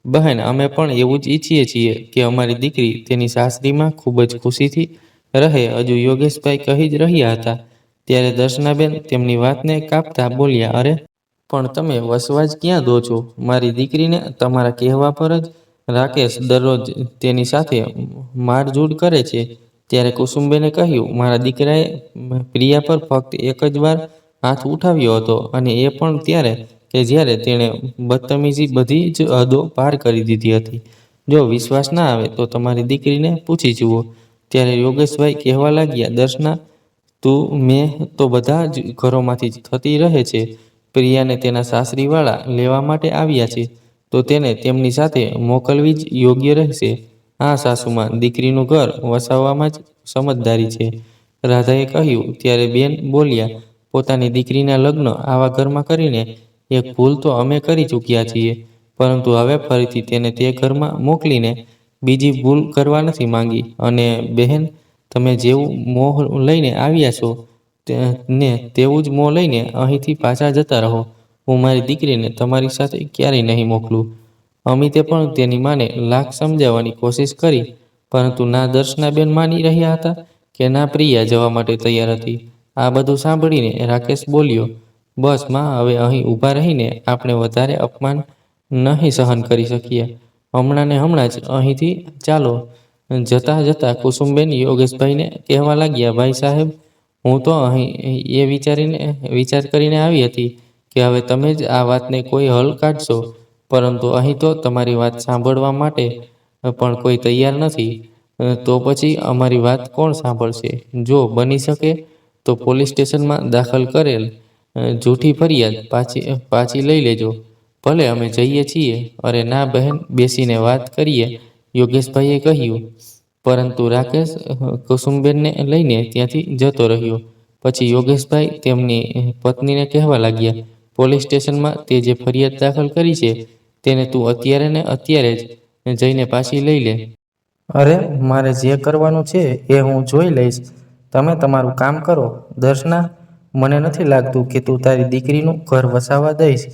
બહેન, અમે પણ એવું જ ઈચ્છીએ છીએ કે અમારી દીકરી તેની સાસરીમાં ખૂબ જ ખુશીથી રહે. હજુ યોગેશભાઈ કહી જ રહ્યા હતા, ત્યારે દર્શનાબેન તેમની વાતને કાપતા બોલ્યા, અરે પણ તમે વસવા જ ક્યાં દો છો? મારી દીકરીને તમારા કહેવા પર જ રાકેશ દરરોજ તેની સાથે મારઝૂડ કરે છે. ત્યારે કુસુમબેને કહ્યું, મારા દીકરાએ પ્રિયા પર ફક્ત એક જ વાર હાથ ઉઠાવ્યો હતો, અને એ પણ ત્યારે કે જ્યારે તેણે બદતમીજી બધી જ હદો પાર કરી દીધી હતી. જો વિશ્વાસ ના આવે તો તમારી દીકરીને પૂછી જુઓ. ત્યારે યોગેશભાઈ કહેવા લાગ્યા, દર્શના, તું મેં તો બધા જ ઘરોમાંથી થતી રહે છે. પ્રિયાને તેના સાસરીવાળા લેવા માટે આવ્યા છે, તો તેને તેમની સાથે મોકલવી જ યોગ્ય રહેશે. હા સાસુમાં, દીકરીનું ઘર વસાવવામાં જ સમજદારી છે, રાધાએ કહ્યું. ત્યારે બેન બોલ્યા, પોતાની દીકરીના લગ્ન આવા ઘરમાં કરીને એક ભૂલ તો અમે કરી ચૂક્યા છીએ, પરંતુ હવે ફરીથી તેને તે ઘરમાં મોકલીને બીજી ભૂલ કરવા નથી માંગી. અને બહેન, તમે જેવું મોહ લઈને આવ્યા છો ને તેવું જ મોહ લઈને અહીંથી પાછા જતા રહો. હું મારી દીકરીને તમારી સાથે ક્યારેય નહીં મોકલું. અમિતે પણ તેની માને લાખ સમજાવવાની કોશિશ કરી, પરંતુ ના દર્શનાબેન માની રહ્યા હતા કે ના પ્રિયા જવા માટે તૈયાર હતી. આ બધું સાંભળીને રાકેશ બોલ્યો, બસ માં, હવે અહીં ઊભા રહીને આપણે વધારે અપમાન નહીં સહન કરી શકીએ. હમણાં ને હમણાં જ અહીંથી ચાલો. જતા જતા કુસુમબેન યોગેશભાઈને કહેવા લાગ્યા, ભાઈ સાહેબ, હું તો અહીં વિચાર કરીને આવી હતી કે હવે તમે જ આ વાતને કોઈ હલ કાઢશો, પરંતુ અહીં તો તમારી વાત સાંભળવા માટે પણ કોઈ તૈયાર નથી. તો પછી અમારી વાત કોણ સાંભળશે? જો બની શકે તો પોલીસ સ્ટેશનમાં દાખલ કરેલ જૂઠી ફરિયાદ પાછી લઈ લેજો. ભલે અમે જઈએ છીએ. અરે ના બહેન, બેસીને વાત કરીએ, યોગેશભાઈએ કહ્યું. પરંતુ રાકેશ કુસુમબેનને લઈને ત્યાંથી જતો રહ્યો. પછી યોગેશભાઈ તેમની પત્નીને કહેવા લાગ્યા, પોલીસ સ્ટેશનમાં તે જે ફરિયાદ દાખલ કરી છે તેને તું અત્યારે ને અત્યારે જ જઈને પાછી લઈ લે. અરે મારે જે કરવાનું છે એ હું જોઈ લઈશ. તમે તમારું કામ કરો. દર્શના, મને નથી લાગતું કે તું તારી દીકરીનું ઘર વસાવવા દઈશ.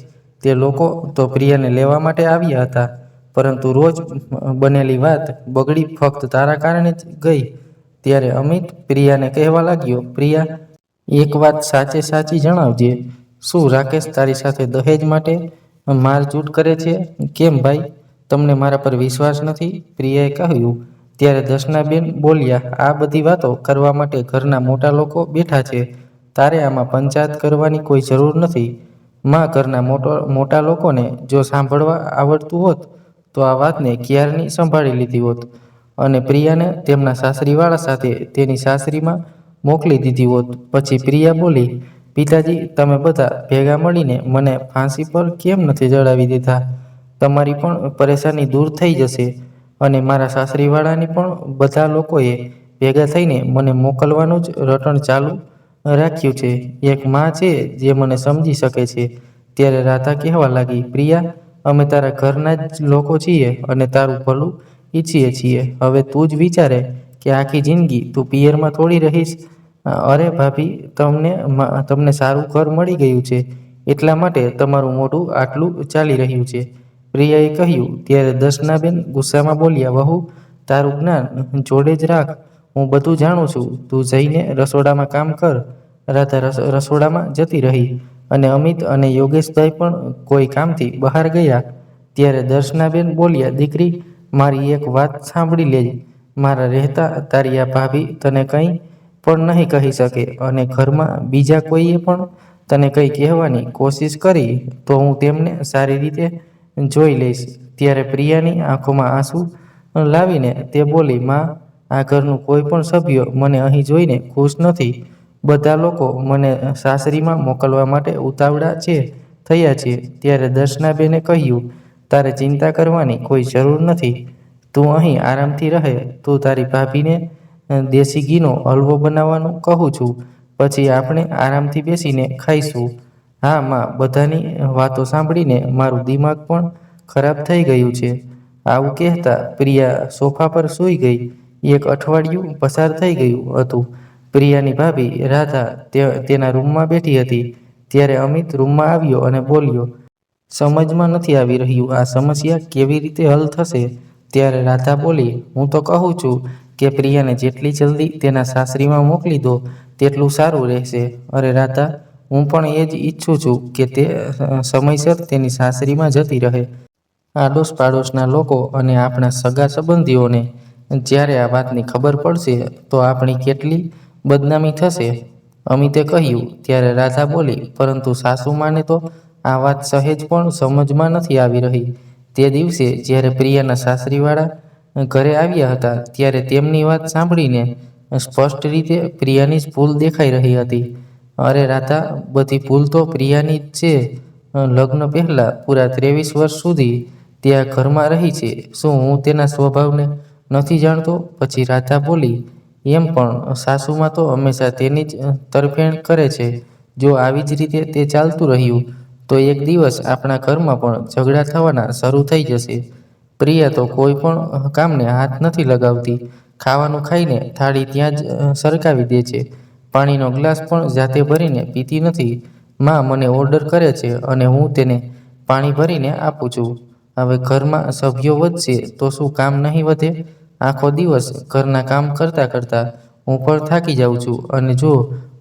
તે લોકો તો પ્રિયાને લેવા માટે આવ્યા હતા, પરંતુ રોજ બનેલી વાત બગડી ફક્ત તારા કારણે જ ગઈ. ત્યારે અમિત પ્રિયાને કહેવા લાગ્યો, પ્રિયા, એક વાત સાચી જણાવજે, શું રાકેશ તારી સાથે દહેજ માટે મારઝૂડ કરે છે? કેમ ભાઈ, તમને મારા પર વિશ્વાસ નથી? પ્રિયાએ કહ્યું. ત્યારે દર્શનાબેન બોલ્યા, આ બધી વાતો કરવા માટે ઘરના મોટા લોકો બેઠા છે. તારે આમાં પંચાયત કરવાની કોઈ જરૂર નથી. માં, ઘરના મોટા લોકોને જો સાંભળવા આવડતું હોત તો આ વાતને ક્યારની સંભાળી લીધી હોત અને પ્રિયાને તેમના સાસરીવાળા સાથે તેની સાસરીમાં મોકલી દીધી હોત. પછી પ્રિયા બોલી, પિતાજી, તમે બધા ભેગા મળીને મને ફાંસી પર કેમ નથી ચડાવી દેતા? તમારી પણ પરેશાની દૂર થઈ જશે અને મારા સાસરીવાળાની પણ બધા લોકોએ ભેગા થઈને મને મોકલવાનું જ રટણ ચાલુ રાખ્યું છે. એક માં છે જે મને સમજી શકે છે. ત્યારે રાધા કહેવા લાગી, પ્રિયા, અમે તારા ઘરના જ લોકો છીએ અને તારું ભલું ઈચ્છીએ છીએ. હવે તું જ વિચારે કે આખી જિંદગી તું પિયરમાં થોડી રહીશ. અરે ભાભી, તમને સારું ઘર મળી ગયું છે એટલા માટે તમારું મોઢું આટલું ચાલી રહ્યું છે, પ્રિયાએ કહ્યું. ત્યારે દર્શનાબેન ગુસ્સામાં બોલ્યા, વહુ, તારું જ્ઞાન જોડે જ રાખ. હું બધું જાણું છું. તું જઈને રસોડામાં કામ કર. રાધા રસોડામાં જતી રહી અને અમિત અને યોગેશભાઈ પણ કોઈ કામથી બહાર ગયા. ત્યારે દર્શનાબેન બોલ્યા, દીકરી, મારી એક વાત સાંભળી લેજે. મારા રહેતા તારી આ ભાભી તને કંઈ પણ નહીં કહી શકે અને ઘરમાં બીજા કોઈએ પણ તને કંઈ કહેવાની કોશિશ કરી તો હું તેમને સારી રીતે જોઈ લઈશ. ત્યારે પ્રિયાની આંખોમાં આંસુ લાવીને તે બોલી, માં, આ ઘરનું કોઈ પણ સભ્ય મને અહીં જોઈને ખુશ નથી. બધા લોકો મને સાસરીમાં મોકલવા માટે ઉતાવળા થયા છે. ત્યારે દર્શનાબેને કહ્યું, તારે ચિંતા કરવાની કોઈ જરૂર નથી. તું અહીં આરામથી રહે. તું તારી ભાભીને દેશી ઘીનો હલવો બનાવવાનું કહું છું. પછી આપણે આરામથી બેસીને ખાઈશું. હા માં, બધાની વાતો સાંભળીને મારું દિમાગ પણ ખરાબ થઈ ગયું છે. આવું કહેતા પ્રિયા સોફા પર સૂઈ ગઈ. એક અઠવાડિયું પસાર થઈ ગયું હતું. પ્રિયાની ભાભી રાધા તેના રૂમમાં બેઠી હતી. ત્યારે અમિત રૂમમાં આવ્યો અને બોલ્યો, સમજમાં નથી આવી રહ્યું, આ સમસ્યા કેવી રીતે હલ થશે? ત્યારે રાધા બોલી, હું તો કહું છું કે પ્રિયાને જેટલી જલ્દી તેના સાસરીમાં મોકલી દો તેટલું સારું રહેશે. અરે રાધા, હું પણ એ જ ઈચ્છું છું કે તે સમયસર તેની સાસરીમાં જતી રહે. આડોશ પાડોશના લોકો અને આપણા સગા સંબંધીઓને જ્યારે આ વાતની ખબર પડશે તો આપણી કેટલી બદનામી થશે, અમિતે કહ્યું. ત્યારે રાધા બોલી, પરંતુ સાસુમાને તો આ વાત સહેજ પણ સમજમાં નથી આવી રહી. તે દિવસે જ્યારે પ્રિયાના સાસરીવાળા ઘરે આવ્યા હતા ત્યારે તેમની વાત સાંભળીને સ્પષ્ટ રીતે પ્રિયાની જ ભૂલ દેખાઈ રહી હતી. અરે રાધા, બધી ભૂલ તો પ્રિયાની જ છે. લગ્ન પહેલા પૂરા 23 વર્ષ સુધી તે આ ઘરમાં રહી છે. શું હું તેના સ્વભાવને નથી જાણતો? પછી રાધા બોલી, એમ પણ સાસુમાં તો હંમેશા તેની જ તરફેણ કરે છે. જો આવી જ રીતે તે ચાલતું રહ્યું તો એક દિવસ આપણા ઘરમાં પણ ઝઘડા થવાના શરૂ થઈ જશે. પ્રિયા તો કોઈ પણ કામને હાથ નથી લગાવતી. ખાવાનું ખાઈને થાળી ત્યાં જ સરકાવી દે છે. પાણીનો ગ્લાસ પણ જાતે ભરીને પીતી નથી. માં મને ઓર્ડર કરે છે અને હું તેને પાણી ભરીને આપું છું. હવે ઘરમાં સભ્યો વધશે તો શું કામ નહીં વધે? આખો દિવસ ઘરના કામ કરતાં કરતાં હું પણ થાકી જાઉં છું અને જો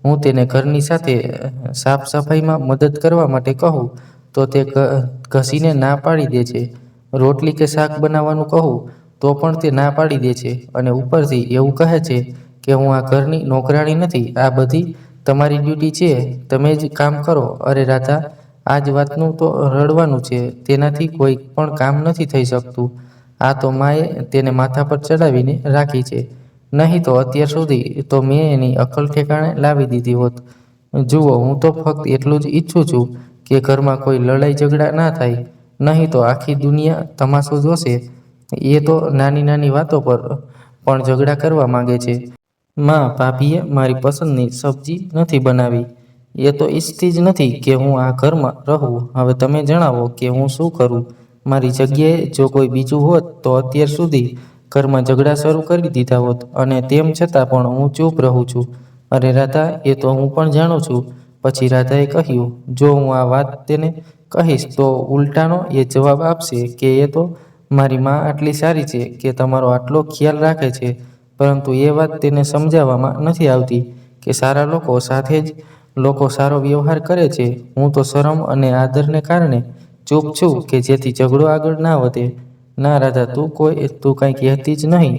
હું તેને ઘરની સાથે સાફ સફાઈમાં મદદ કરવા માટે કહું તો તે ઘસીને ના પાડી દે છે. રોટલી કે શાક બનાવવાનું કહું તો પણ તે ના પાડી દે છે અને ઉપરથી એવું કહે છે કે હું આ ઘરની નોકરાણી નથી. આ બધી તમારી ડ્યુટી છે, તમે જ કામ કરો. અરે રાધા, આ જ વાતનું તો રડવાનું છે. તેનાથી કોઈ પણ કામ નથી થઈ શકતું. આ તો માએ તેને માથા પર ચડાવીને રાખી છે. નહીં તો અત્યાર સુધી તો મેં એની અક્કલ ઠેકાણે લાવી દીધી હોત. જુઓ, હું તો ફક્ત એટલું જ ઈચ્છું છું કે ઘરમાં કોઈ લડાઈ ઝઘડા ના થાય. નહીં તો આખી દુનિયા તમાશો જોશે. એ તો નાની નાની વાતો પર પણ ઝઘડા કરવા માંગે છે. માં, ભાભીએ મારી પસંદની સબ્જી નથી બનાવી. એ તો ઈચ્છતી જ નથી કે હું આ ઘરમાં રહું. હવે તમે જણાવો કે હું શું કરું? મારી જગ્યાએ જો કોઈ બીજું હોત તો અત્યાર સુધી ઘરમાં ઝઘડા શરૂ કરી દીધા હોત અને તેમ છતાં પણ હું ચૂપ રહું છું. અરે રાધા, એ તો હું પણ જાણું છું. પછી રાધાએ કહ્યું, જો હું આ વાત તેને કહીશ તો ઉલટાનો એ જવાબ આપશે કે એ તો મારી માં આટલી સારી છે કે તમારો આટલો ખ્યાલ રાખે છે. પરંતુ એ વાત તેને સમજાવવામાં નથી આવતી કે સારા લોકો સાથે જ લોકો સારો વ્યવહાર કરે છે. હું તો શરમ અને આદરને કારણે ચૂપ છું કે જેથી ઝઘડો આગળ ના વધે. ના રાધા, તું કંઈ કહેતી જ નહીં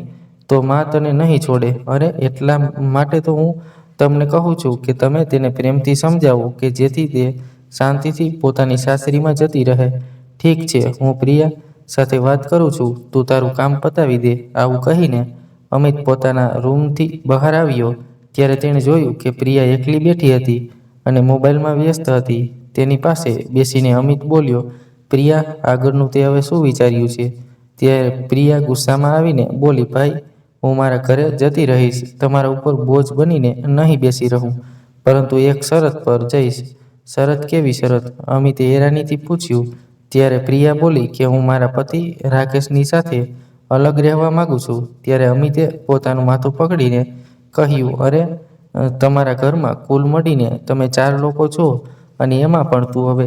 તો માં તને નહીં છોડે. અરે એટલા માટે તો હું તમને કહું છું કે તમે તેને પ્રેમથી સમજાવો કે જેથી તે શાંતિથી પોતાની સાસરીમાં જતી રહે. ઠીક છે, હું પ્રિયા સાથે વાત કરું છું. તું તારું કામ પતાવી દે. આવું કહીને અમિત પોતાના રૂમથી બહાર આવ્યો ત્યારે તેણે જોયું કે પ્રિયા એકલી બેઠી હતી અને મોબાઈલમાં વ્યસ્ત હતી. તેની પાસે બેસીને અમિત બોલ્યો, પ્રિયા, આગળનું તે હવે શું વિચાર્યું છે? ત્યારે પ્રિયા ગુસ્સામાં આવીને બોલી, ભાઈ, હું મારા ઘરે જતી રહીશ, તમારા ઉપર બોજ બનીને નહીં બેસી રહું, પરંતુ એક શરત પર જઈશ. શરત? કેવી શરત? અમિતે હેરાનીથી પૂછ્યું. ત્યારે પ્રિયા બોલી કે હું મારા પતિ રાકેશની સાથે અલગ રહેવા માંગુ છું. ત્યારે અમિતે પોતાનું માથું પકડીને કહ્યું, અરે, તમારા ઘરમાં કુલ મળીને તમે 4 લોકો છો અને એમાં પણ તું હવે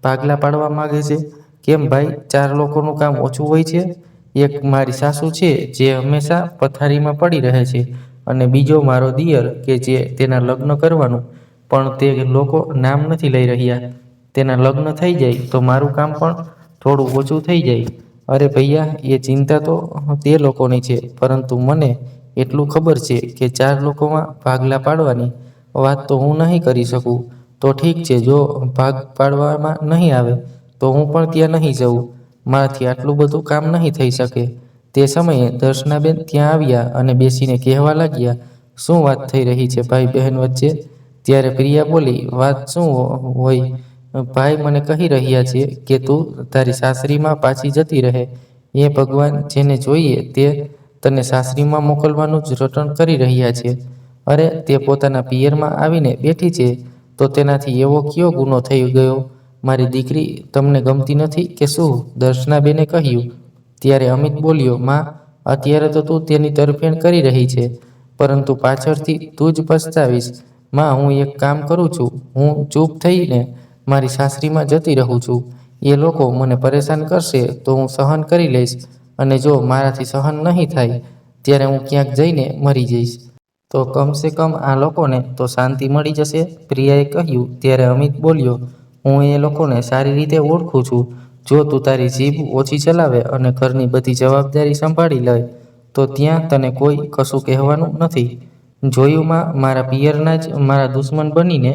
ભાગલા પાડવા માંગે છે? કેમ ભાઈ, 4 લોકોનું કામ ઓછું હોય છે? એક મારી સાસુ છે જે હંમેશા પથારીમાં પડી રહે છે, અને બીજો મારો દિયર કે જે તેના લગ્ન કરવાનું પણ તે લોકો નામ નથી લઈ રહ્યા. તેના લગ્ન થઈ જાય તો મારું કામ પણ થોડું ઓછું થઈ જાય. અરે ભૈયા, એ ચિંતા તો તે લોકોની છે, પરંતુ મને એટલું ખબર છે કે 4 લોકોમાં ભાગલા પાડવાની વાત તો હું નહીં કરી શકું. તો ઠીક છે, જો ભાગ પાડવામાં નહીં આવે તો હું પણ ત્યાં નહીં જઉં. મારાથી આટલું બધું કામ નહીં થઈ શકે. તે સમયે દર્શનાબેન ત્યાં આવ્યા અને બેસીને કહેવા લાગ્યા, શું વાત થઈ રહી છે ભાઈ બહેન વચ્ચે? ત્યારે પ્રિયા બોલી, વાત શું હોય ભાઈ, મને કહી રહ્યા છે કે તું તારી સાસરીમાં પાછી જતી રહે. એ ભગવાન, જેને જોઈએ તે તને સાસરીમાં મોકલવાનું જ રટણ કરી રહ્યા છે. અરે, તે પોતાના પિયરમાં આવીને બેઠી છે તો તેનાથી એવો કયો ગુનો થઈ ગયો? મારી દીકરી તમને ગમતી નથી કે શું? દર્શનાબેને કહ્યું. ત્યારે અમિત બોલ્યો, માં, અત્યારે તો તું તેની તરફેણ કરી રહી છે, પરંતુ પાછળથી તું જ પછતાવીશ. માં, હું એક કામ કરું છું, હું ચૂપ થઈને મારી સાસરીમાં જતી રહું છું. એ લોકો મને પરેશાન કરશે તો હું સહન કરી લઈશ, અને જો મારાથી સહન નહીં થાય ત્યારે હું ક્યાંક જઈને મરી જઈશ. તો કમસે કમ આ લોકોને તો શાંતિ મળી જશે, પ્રિયાએ કહ્યું. ત્યારે અમિત બોલ્યો, હું એ લોકોને સારી રીતે ઓળખું છું. જો તું તારી જીભ ઓછી ચલાવે અને ઘરની બધી જવાબદારી સંભાળી લે તો ત્યાં તને કોઈ કશું કહેવાનું નથી. જોયું માં, મારા પિયરના જ મારા દુશ્મન બનીને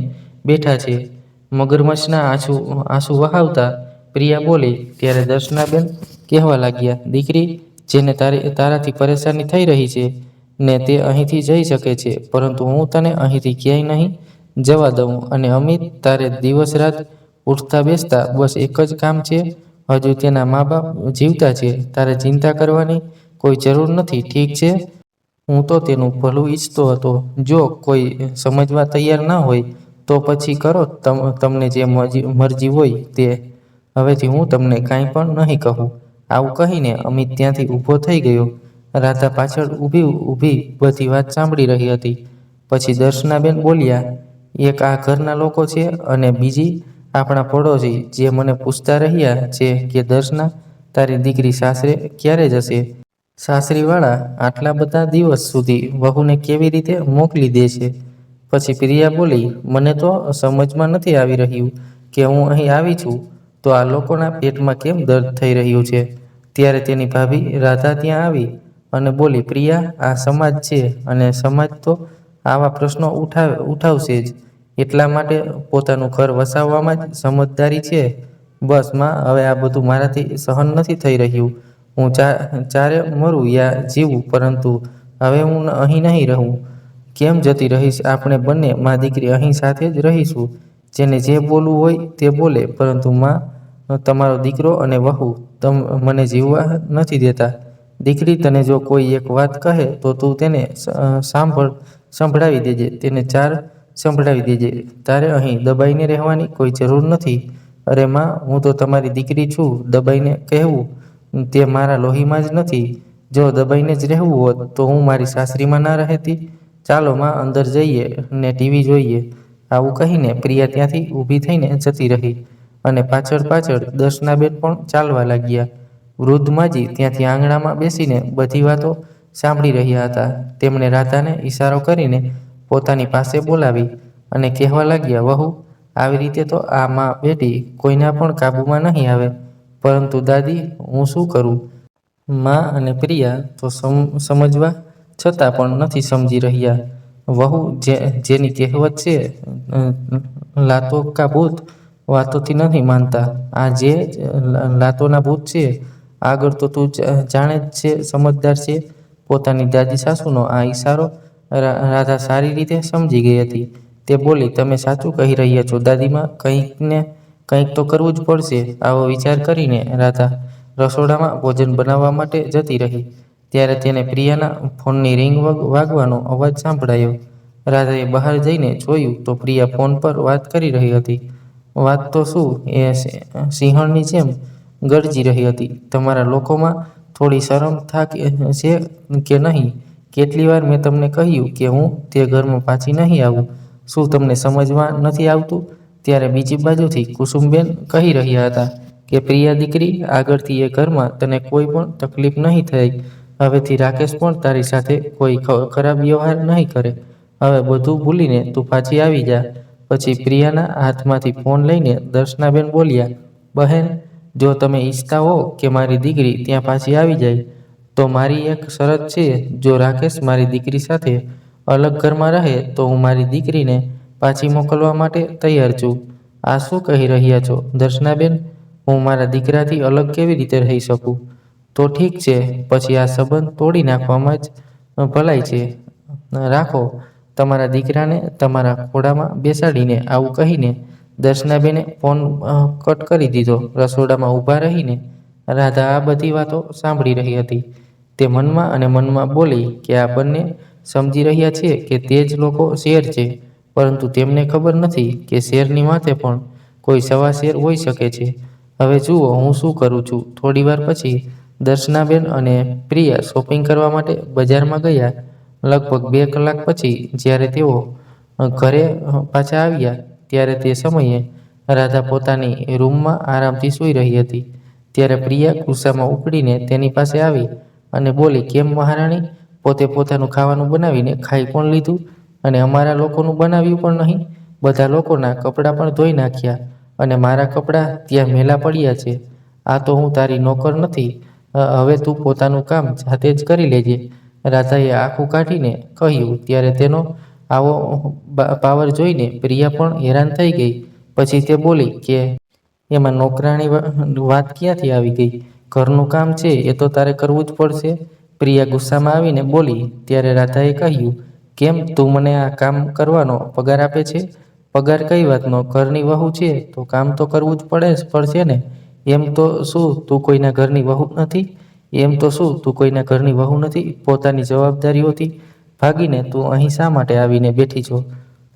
બેઠા છે. મગરમચ્છના આંસુ વહાવતા પ્રિયા બોલી. ત્યારે દર્શનાબેન કહેવા લાગ્યા, દીકરી, જેને તારાથી પરેશાની થઈ રહી છે ને તે અહીંથી જઈ શકે છે, પરંતુ હું તને અહીંથી ક્યાંય નહીં જવા દઉં. અને અમિત, તારે દિવસ રાત ઉઠતા બેસતા બસ એક જ કામ છે. હજુ તેના મા બાપ જીવતા છે, તારે ચિંતા કરવાની કોઈ જરૂર નથી, ઠીક છે? હું તો તેનું ભલું ઈચ્છતો હતો. જો કોઈ સમજવા તૈયાર ન હોય તો પછી કરો તમને જે મરજી હોય તે. હવેથી હું તમને કાંઈ પણ નહીં કહું. આવું કહીને અમિત ત્યાંથી ઊભો થઈ ગયો. રાધા પાછળ ઊભી બધી વાત સાંભળી રહી હતી. પછી દર્શનાબેન બોલ્યા, એક આ ઘરના લોકો છે અને બીજી આપણા પડોશી, જે મને પૂછતા રહ્યા છે કે દર્શના, તારી દીકરી સાસરે ક્યારે જશે? સાસરીવાળા આટલા બધા દિવસ સુધી વહુને કેવી રીતે મોકલી દે છે? પછી પ્રિયા બોલી, મને તો સમજમાં નથી આવી રહ્યું કે હું અહીં આવી છું તો આ લોકોના પેટમાં કેમ દર્દ થઈ રહ્યું છે. ત્યારે તેની ભાભી રાધા ત્યાં આવી અને બોલી, પ્રિયા, આ સમાજ છે અને સમાજ તો આવા પ્રશ્નો ઉઠાવશે જ. એટલા માટે પોતાનું ઘર વસાવવામાં જ સમજદારી છે. બસ માં, હવે આ બધું મારાથી સહન નથી થઈ રહ્યું. હું ચારે મરું યા જીવું, પરંતુ હવે હું અહીં નહીં રહું. કેમ જતી રહીશ? આપણે બંને મા દીકરી અહીં સાથે જ રહીશું. જેને જે બોલવું હોય તે બોલે, પરંતુ માં, તમારો દીકરો અને વહુ મને જીવવા નથી દેતા. દીકરી, તને જો કોઈ એક વાત કહે તો તું તેને સંભળાવી દેજે, તેને 4 સંભળાવી દેજે. તારે અહીં દબાઈને રહેવાની કોઈ જરૂર નથી. અરે માં, હું તો તમારી દીકરી છું. દબાઈને કહેવું તે મારા લોહીમાં જ નથી. જો દબાઈને જ રહેવું હોત તો હું મારી સાસરીમાં ના રહેતી. ચાલો માં, અંદર જઈએ ને ટીવી જોઈએ. આવું કહીને પ્રિયા ત્યાંથી ઊભી થઈને જતી રહી અને પાછળ દર્શનાબેન પણ ચાલવા લાગ્યા. વૃદ્ધ માજી ત્યાંથી આંગણામાં બેસીને બધી વાતો સાંભળી રહ્યા હતા. તેમણે રાધાને ઈશારો કરીને પોતાની પાસે બોલાવી અને કહેવા લાગ્યા, વહુ, આવી રીતે તો આ મા બેટી કોઈના પણ કાબૂમાં નહીં આવે. પરંતુ દાદી, હું શું કરું? મા અને પ્રિયા તો સમજવા છતાં પણ નથી સમજી રહ્યા. વહુ, જેની કહેવત છે, લાતો કા ભૂત વાતોથી નથી માનતા. આ જે લાતોના ભૂત છે, આગળ તો તું જાણે જ છે, સમજદાર છે. પોતાની દાદી સાસુનો આ ઈશારો રાધા સારી રીતે સમજી ગઈ હતી. તે બોલી, તમે સાચું કહી રહ્યા છો દાદીમાં, કંઈક તો કરવું જ પડશે. આવો વિચાર કરીને રાધા રસોડામાં ભોજન બનાવવા માટે જતી રહી. ત્યારે તેને પ્રિયાના ફોનની રિંગ વાગવાનો અવાજ સાંભળાયો. રાધાએ બહાર જઈને જોયું તો પ્રિયા ફોન પર વાત કરી રહી હતી. વાત તો શું, એ સિંહણની જેમ ગરજી રહી હતી. તમારા લોકોમાં થોડી શરમ છે કે નહીં? કેટલી વાર મેં તમને કહ્યું કે હું તે ઘરમાં પાછી નહીં આવું? શું તમને સમજવા નથી આવતું? ત્યારે બીજી બાજુથી કુસુમબેન કહી રહ્યા હતા કે પ્રિયા દીકરી, આગળથી એ ઘરમાં તને કોઈ પણ તકલીફ નહીં થાય. હવેથી રાકેશ પણ તારી સાથે કોઈ ખરાબ વ્યવહાર નહીં કરે. હવે બધું ભૂલીને તું પાછી આવી જા. પછી પ્રિયાના હાથમાંથી ફોન લઈને દર્શનાબેન બોલ્યા, બહેન, જો તમે ઈચ્છતા હો કે મારી દીકરી ત્યાં પાછી આવી જાય તો મારી એક શરત છે. જો રાકેશ મારી દીકરી સાથે અલગ ઘરમાં રહે તો હું મારી દીકરીને પાછી મોકલવા માટે તૈયાર છું. આ શું કહી રહ્યા છો દર્શનાબેન? હું મારા દીકરાથી અલગ કેવી રીતે રહી શકું? તો ઠીક છે, પછી આ સંબંધ તોડી નાખવામાં જ ભલાઈ છે. રાખો તમારા દીકરાને તમારા ખોળામાં બેસાડીને. આવું કહીને દર્શનાબેને ફોન કટ કરી દીધો. રસોડામાં ઊભા રહીને રાધા આ બધી વાતો સાંભળી રહી હતી. તે મનમાં અને મનમાં બોલી કે આ બંને સમજી રહ્યા છે કે તે જ લોકો શેર છે, પરંતુ તેમને ખબર નથી કે શેરની માથે પણ કોઈ સવા શેર હોઈ શકે છે. હવે જુઓ હું શું કરું છું. થોડી વાર પછી દર્શનાબેન અને પ્રિયા શોપિંગ કરવા માટે બજારમાં ગયા. લગભગ 2 કલાક પછી જ્યારે તેઓ ઘરે પાછા આવ્યા ત્યારે તે સમયે રાધા પોતાની રૂમમાં આરામથી સૂઈ રહી હતી. ત્યારે પ્રિયા ગુસ્સામાં ઉપડીને તેની પાસે આવી અને બોલી, કેમ મહારાણી, પોતે પોતાનું ખાવાનું બનાવીને ખાઈ પણ લીધું અને અમારા લોકોનું બનાવ્યું પણ નહીં? બધા લોકોના કપડાં પણ ધોઈ નાખ્યા અને મારા કપડાં ત્યાં મેલા પડ્યા છે. આ તો હું તારી નોકર નથી. હવે તું પોતાનું કામ જાતે જ કરી લેજે. રાધાએ આંખું કાઢીને કહ્યું. ત્યારે તેનો આવો પાવર જોઈને પ્રિયા પણ હેરાન થઈ ગઈ. પછી તે બોલી કે એમાં નોકરાણી વાત ક્યાંથી આવી ગઈ? ઘરનું કામ છે એ તો તારે કરવું જ પડશે. પ્રિયા ગુસ્સામાં આવીને બોલી. ત્યારે રાધાએ કહ્યું, કેમ તું મને આ કામ કરવાનો પગાર આપે છે? પગાર કઈ વાતનો? ઘરની વહુ છે તો કામ તો કરવું જ પડશે ને. એમ તો શું તું કોઈના ઘરની વહુ નથી? પોતાની જવાબદારીઓથી ભાગીને તું અહીં શા માટે આવીને બેઠી છો?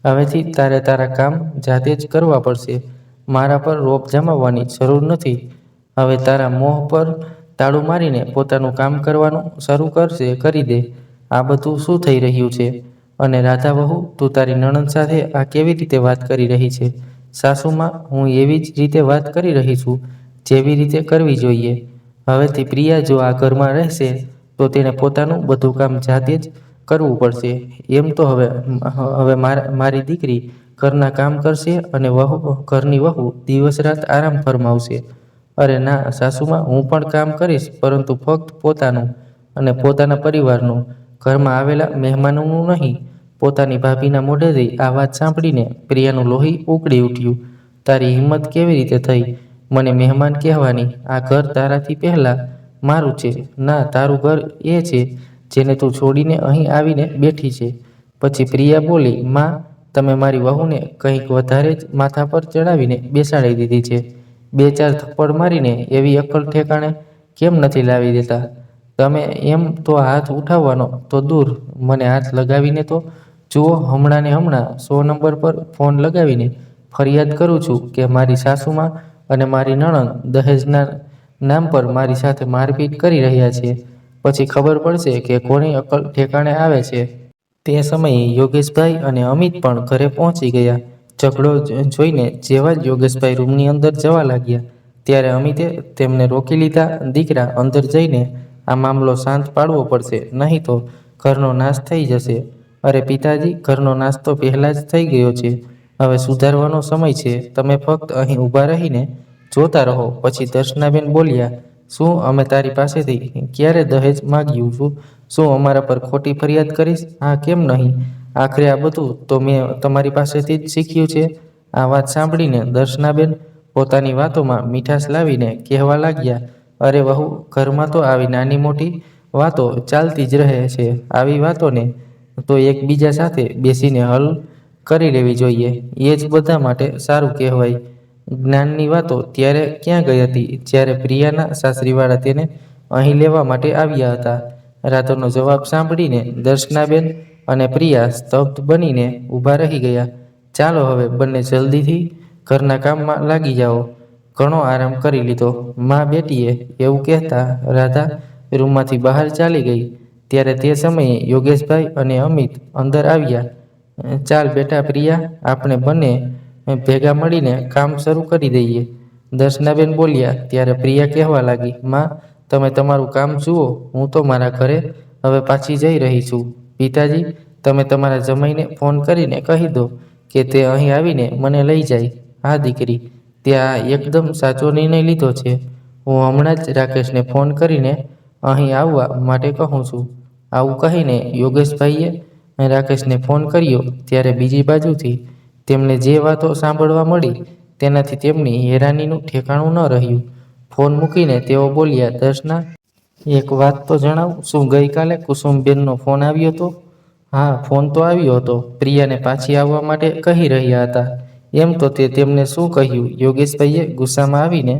હવેથી તારે તારા કામ જાતે જ કરવા પડશે. મારા પર રોપ જમાવવાની જરૂર નથી. હવે તારા મોહ પર તાળું મારીને પોતાનું કામ કરવાનું શરૂ કરી દે. આ બધું શું થઈ રહ્યું છે? અને રાધા વહુ, તું તારી નણંદ સાથે આ કેવી રીતે વાત કરી રહી છે? સાસુમાં, હું એવી જ રીતે વાત કરી રહી છું જેવી રીતે કરવી જોઈએ. હવેથી પ્રિયા જો આ ઘરમાં રહેશે તો તેણે પોતાનું બધું કામ જાતે જ કરવું પડશે. એમ તો હવે મારી દીકરી ઘરના કામ કરશે અને ઘરની વહુ દિવસ રાત આરામ ફરમાવશે. અરે ના સાસુમાં, હું પણ કામ કરીશ, પરંતુ ફક્ત પોતાનું અને પોતાના પરિવારનું, ઘરમાં આવેલા મહેમાનોનું નહીં. પોતાની ભાભીના મોઢેથી આ વાત સાંભળીને પ્રિયાનું લોહી ઉકળી ઉઠ્યું. તારી હિંમત કેવી રીતે થઈ મને મહેમાન કહેવાની? આ ઘર તારાથી પહેલા મારું છે. ના, તારું ઘર એ છે જેને તું છોડીને અહીં આવીને બેઠી છે. પછી પ્રિયા બોલી, માં, તમે મારી વહુને કંઈક વધારે જ માથા પર ચડાવીને બેસાડી દીધી છે. 2-4 થપ્પડ મારીને એવી અક્કલ ઠેકાણે કેમ નથી લાવી દેતા? તમે એમ તો હાથ ઉઠાવવાનો તો દૂર, મને હાથ લગાવીને તો જુઓ. હમણાં ને હમણાં 100 નંબર પર ફોન લગાવીને ફરિયાદ કરું છું કે મારી સાસુમાં અને મારી નણંદ દહેજના નામ પર મારી સાથે મારપીટ કરી રહ્યા છે. પછી ખબર પડશે કે કોની અક્કલ ઠેકાણે આવે છે. તે સમયે યોગેશભાઈ અને અમિત પણ ઘરે પહોંચી ગયા. ઝઘડો જોઈને જેવા જ યોગેશભાઈ રૂમની અંદર જવા લાગ્યા ત્યારે અમિતે તેમને રોકી લીધા. દીકરા, અંદર જઈને આ મામલો શાંત પાડવો પડશે, નહીં તો ઘરનો નાશ થઈ જશે. અરે પિતાજી, ઘરનો નાશ તો પહેલા જ થઈ ગયો છે. હવે સુધારવાનો સમય છે. તમે ફક્ત અહીં ઊભા રહીને જોતા રહો. પછી દર્શનાબેન બોલ્યા, શું અમે તારી પાસેથી ક્યારે દહેજ માગ્યું? શું અમારા પર ખોટી ફરિયાદ કરીશ? હા, કેમ નહીં? આખરે આ બધું તો મેં તમારી પાસેથી જ શીખ્યું છે. આ વાત સાંભળીને દર્શનાબેન પોતાની વાતોમાં મીઠાશ લાવીને કહેવા લાગ્યા, અરે વહુ, ઘરમાં તો આવી નાની મોટી વાતો ચાલતી જ રહે છે. આવી વાતોને તો એકબીજા સાથે બેસીને હલ કરી લેવી જોઈએ. એ જ બધા માટે સારું કહેવાય. જ્ઞાનની વાતો ત્યારે ક્યાં ગઈ હતી જ્યારે પ્રિયાના સાસરીવાળા તેને અહીં લેવા માટે આવ્યા હતા? રાધાનો જવાબ સાંભળીને દર્શનાબેન અને પ્રિયા સ્તબ્ધ બનીને ઊભા રહી ગયા. ચાલો હવે બંને જલ્દીથી ઘરના કામમાં લાગી જાઓ. ઘણો આરામ કરી લીધો. માં બેટીએ એવું કહેતા રાધા રૂમમાંથી બહાર ચાલી ગઈ. ત્યારે તે સમયે યોગેશભાઈ અને અમિત અંદર આવ્યા. ચાલ બેટા પ્રિયા, આપણે બંને ભેગા મળીને કામ શરૂ કરી દઈએ, દર્શનાબેન બોલ્યા. ત્યારે પ્રિયા કહેવા લાગી, માં તમે તમારું કામ જુઓ, હું તો મારા ઘરે હવે પાછી જઈ રહી છું. પિતાજી, તમે તમારા જમાઈને ફોન કરીને કહી દો કે તે અહીં આવીને મને લઈ જાય. હા દીકરી, ત્યાં એકદમ સાચો નિર્ણય લીધો છે. હું હમણાં જ રાકેશને ફોન કરીને અહીં આવવા માટે કહું છું. આવું કહીને યોગેશભાઈએ રાકેશને ફોન કર્યો. ત્યારે બીજી બાજુથી તેમને જે વાતો સાંભળવા મળી તેનાથી તેમની હેરાનીનું ઠેકાણું ન રહ્યું. ફોન મૂકીને તેઓ બોલ્યા, દર્શના, એક વાત તો જણાવ, શું ગઈકાલે કુસુમબેનનો ફોન આવ્યો હતો? હા, ફોન તો આવ્યો હતો. પ્રિયાને પાછી આવવા માટે કહી રહ્યા હતા. એમ તો તે તેમને શું કહ્યું? યોગેશભાઈએ ગુસ્સામાં આવીને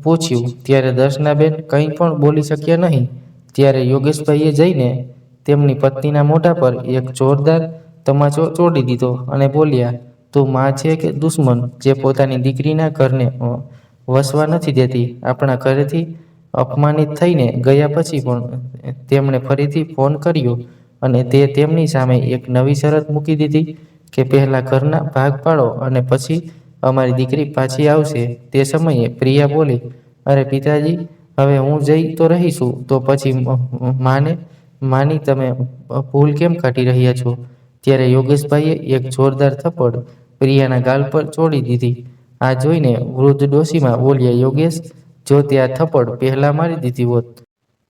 પૂછ્યું. ત્યારે દર્શનાબેન કંઈ પણ બોલી શક્યા નહીં. ત્યારે યોગેશભાઈએ જઈને તેમની પત્નીના મોઢા પર એક જોરદાર તમાચો ચોડી દીધો અને બોલ્યા, તું માં છે કે દુશ્મન, જે પોતાની દીકરીના ઘરને વસવા નથી દેતી? આપણા ઘરેથી અપમાનિત થઈને ગયા પછી પણ તેમણે ફરીથી ફોન કર્યો અને તે તેમની સામે એક નવી શરત મૂકી દીધી કે પહેલા ઘરના ભાગ પાડો અને પછી અમારી દીકરી પાછી આવશે. તે સમયે પ્રિયા બોલી, અરે પિતાજી, હવે હું જઈ તો રહી છું, તો પછી માની તમે ભૂલ કેમ કાઢી રહ્યા છો? ત્યારે યોગેશભાઈએ એક જોરદાર થપ્પડ પ્રિયાના ગાલ પર ચોડી દીધી. આ જોઈને વૃદ્ધ ડોશીમાં બોલ્યા, યોગેશ, જો તે આ થપ્પડ પહેલા મારી દીધી હોત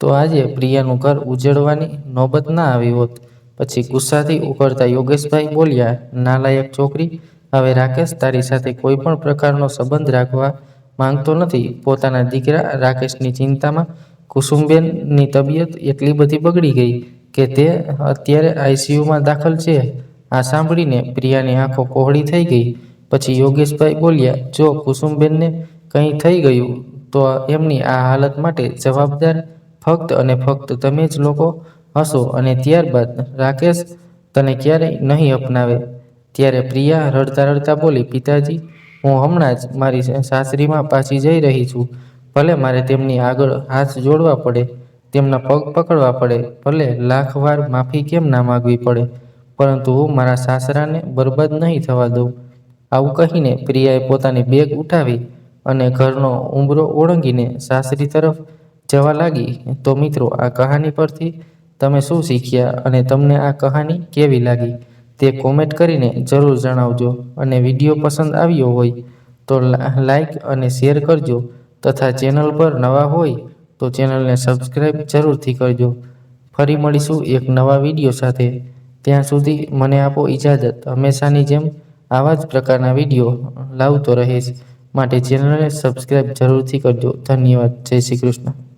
તો આજે પ્રિયાનું ઘર ઉજળવાની નોબત ના આવી હોત. પછી ગુસ્સાથી ઉકળતા યોગેશભાઈ બોલ્યા, નાલાયક છોકરી, હવે રાકેશ તારી સાથે કોઈ પણ પ્રકારનો સંબંધ રાખવા માંગતો નથી. પોતાના દીકરા રાકેશની ચિંતામાં કુસુમબેનની તબિયત એટલી બધી બગડી ગઈ કે તે અત્યારે આઈસીયુમાં દાખલ છે. આ સાંભળીને પ્રિયાની આંખો પહોળી થઈ ગઈ. પછી યોગેશભાઈ બોલ્યા, જો કુસુમબેનને કંઈ થઈ ગયું તો એમની આ હાલત માટે જવાબદાર ફક્ત અને ફક્ત તમે જ લોકો હશો અને ત્યારબાદ રાકેશ તને ક્યારેય નહીં અપનાવે. ત્યારે પ્રિયા રડતા રડતા બોલી, પિતાજી, હું હમણાં જ મારી સાસરીમાં પાછી જઈ રહી છું. ભલે મારે તેમની આગળ હાથ જોડવા પડે, તેમના પગ પકડવા પડે, ભલે લાખ વાર માફી કેમ ના માગવી પડે, પરંતુ હું મારા સાસરાને બરબાદ નહીં થવા દઉં. આવું કહીને પ્રિયાએ પોતાની બેગ ઉઠાવી અને ઘરનો ઉંબરો ઓળંગીને સાસરી તરફ જવા લાગી. તો મિત્રો, આ કહાની પરથી તમે શું શીખ્યા અને તમને આ કહાની કેવી લાગી તે કોમેન્ટ કરીને જરૂર જણાવજો. અને વિડીયો પસંદ આવ્યો હોય તો લાઈક અને શેર કરજો તથા ચેનલ પર નવા હોય તો ચેનલને સબસ્ક્રાઈબ જરૂરથી કરજો. ફરી મળીશું એક નવા વિડીયો સાથે. ત્યાં સુધી મને આપો ઇજાજત. હંમેશાની જેમ આવા જ પ્રકારના વિડીયો લાવતો રહીશ, માટે ચેનલને સબસ્ક્રાઈબ જરૂરથી કરજો. ધન્યવાદ. જય શ્રી કૃષ્ણ.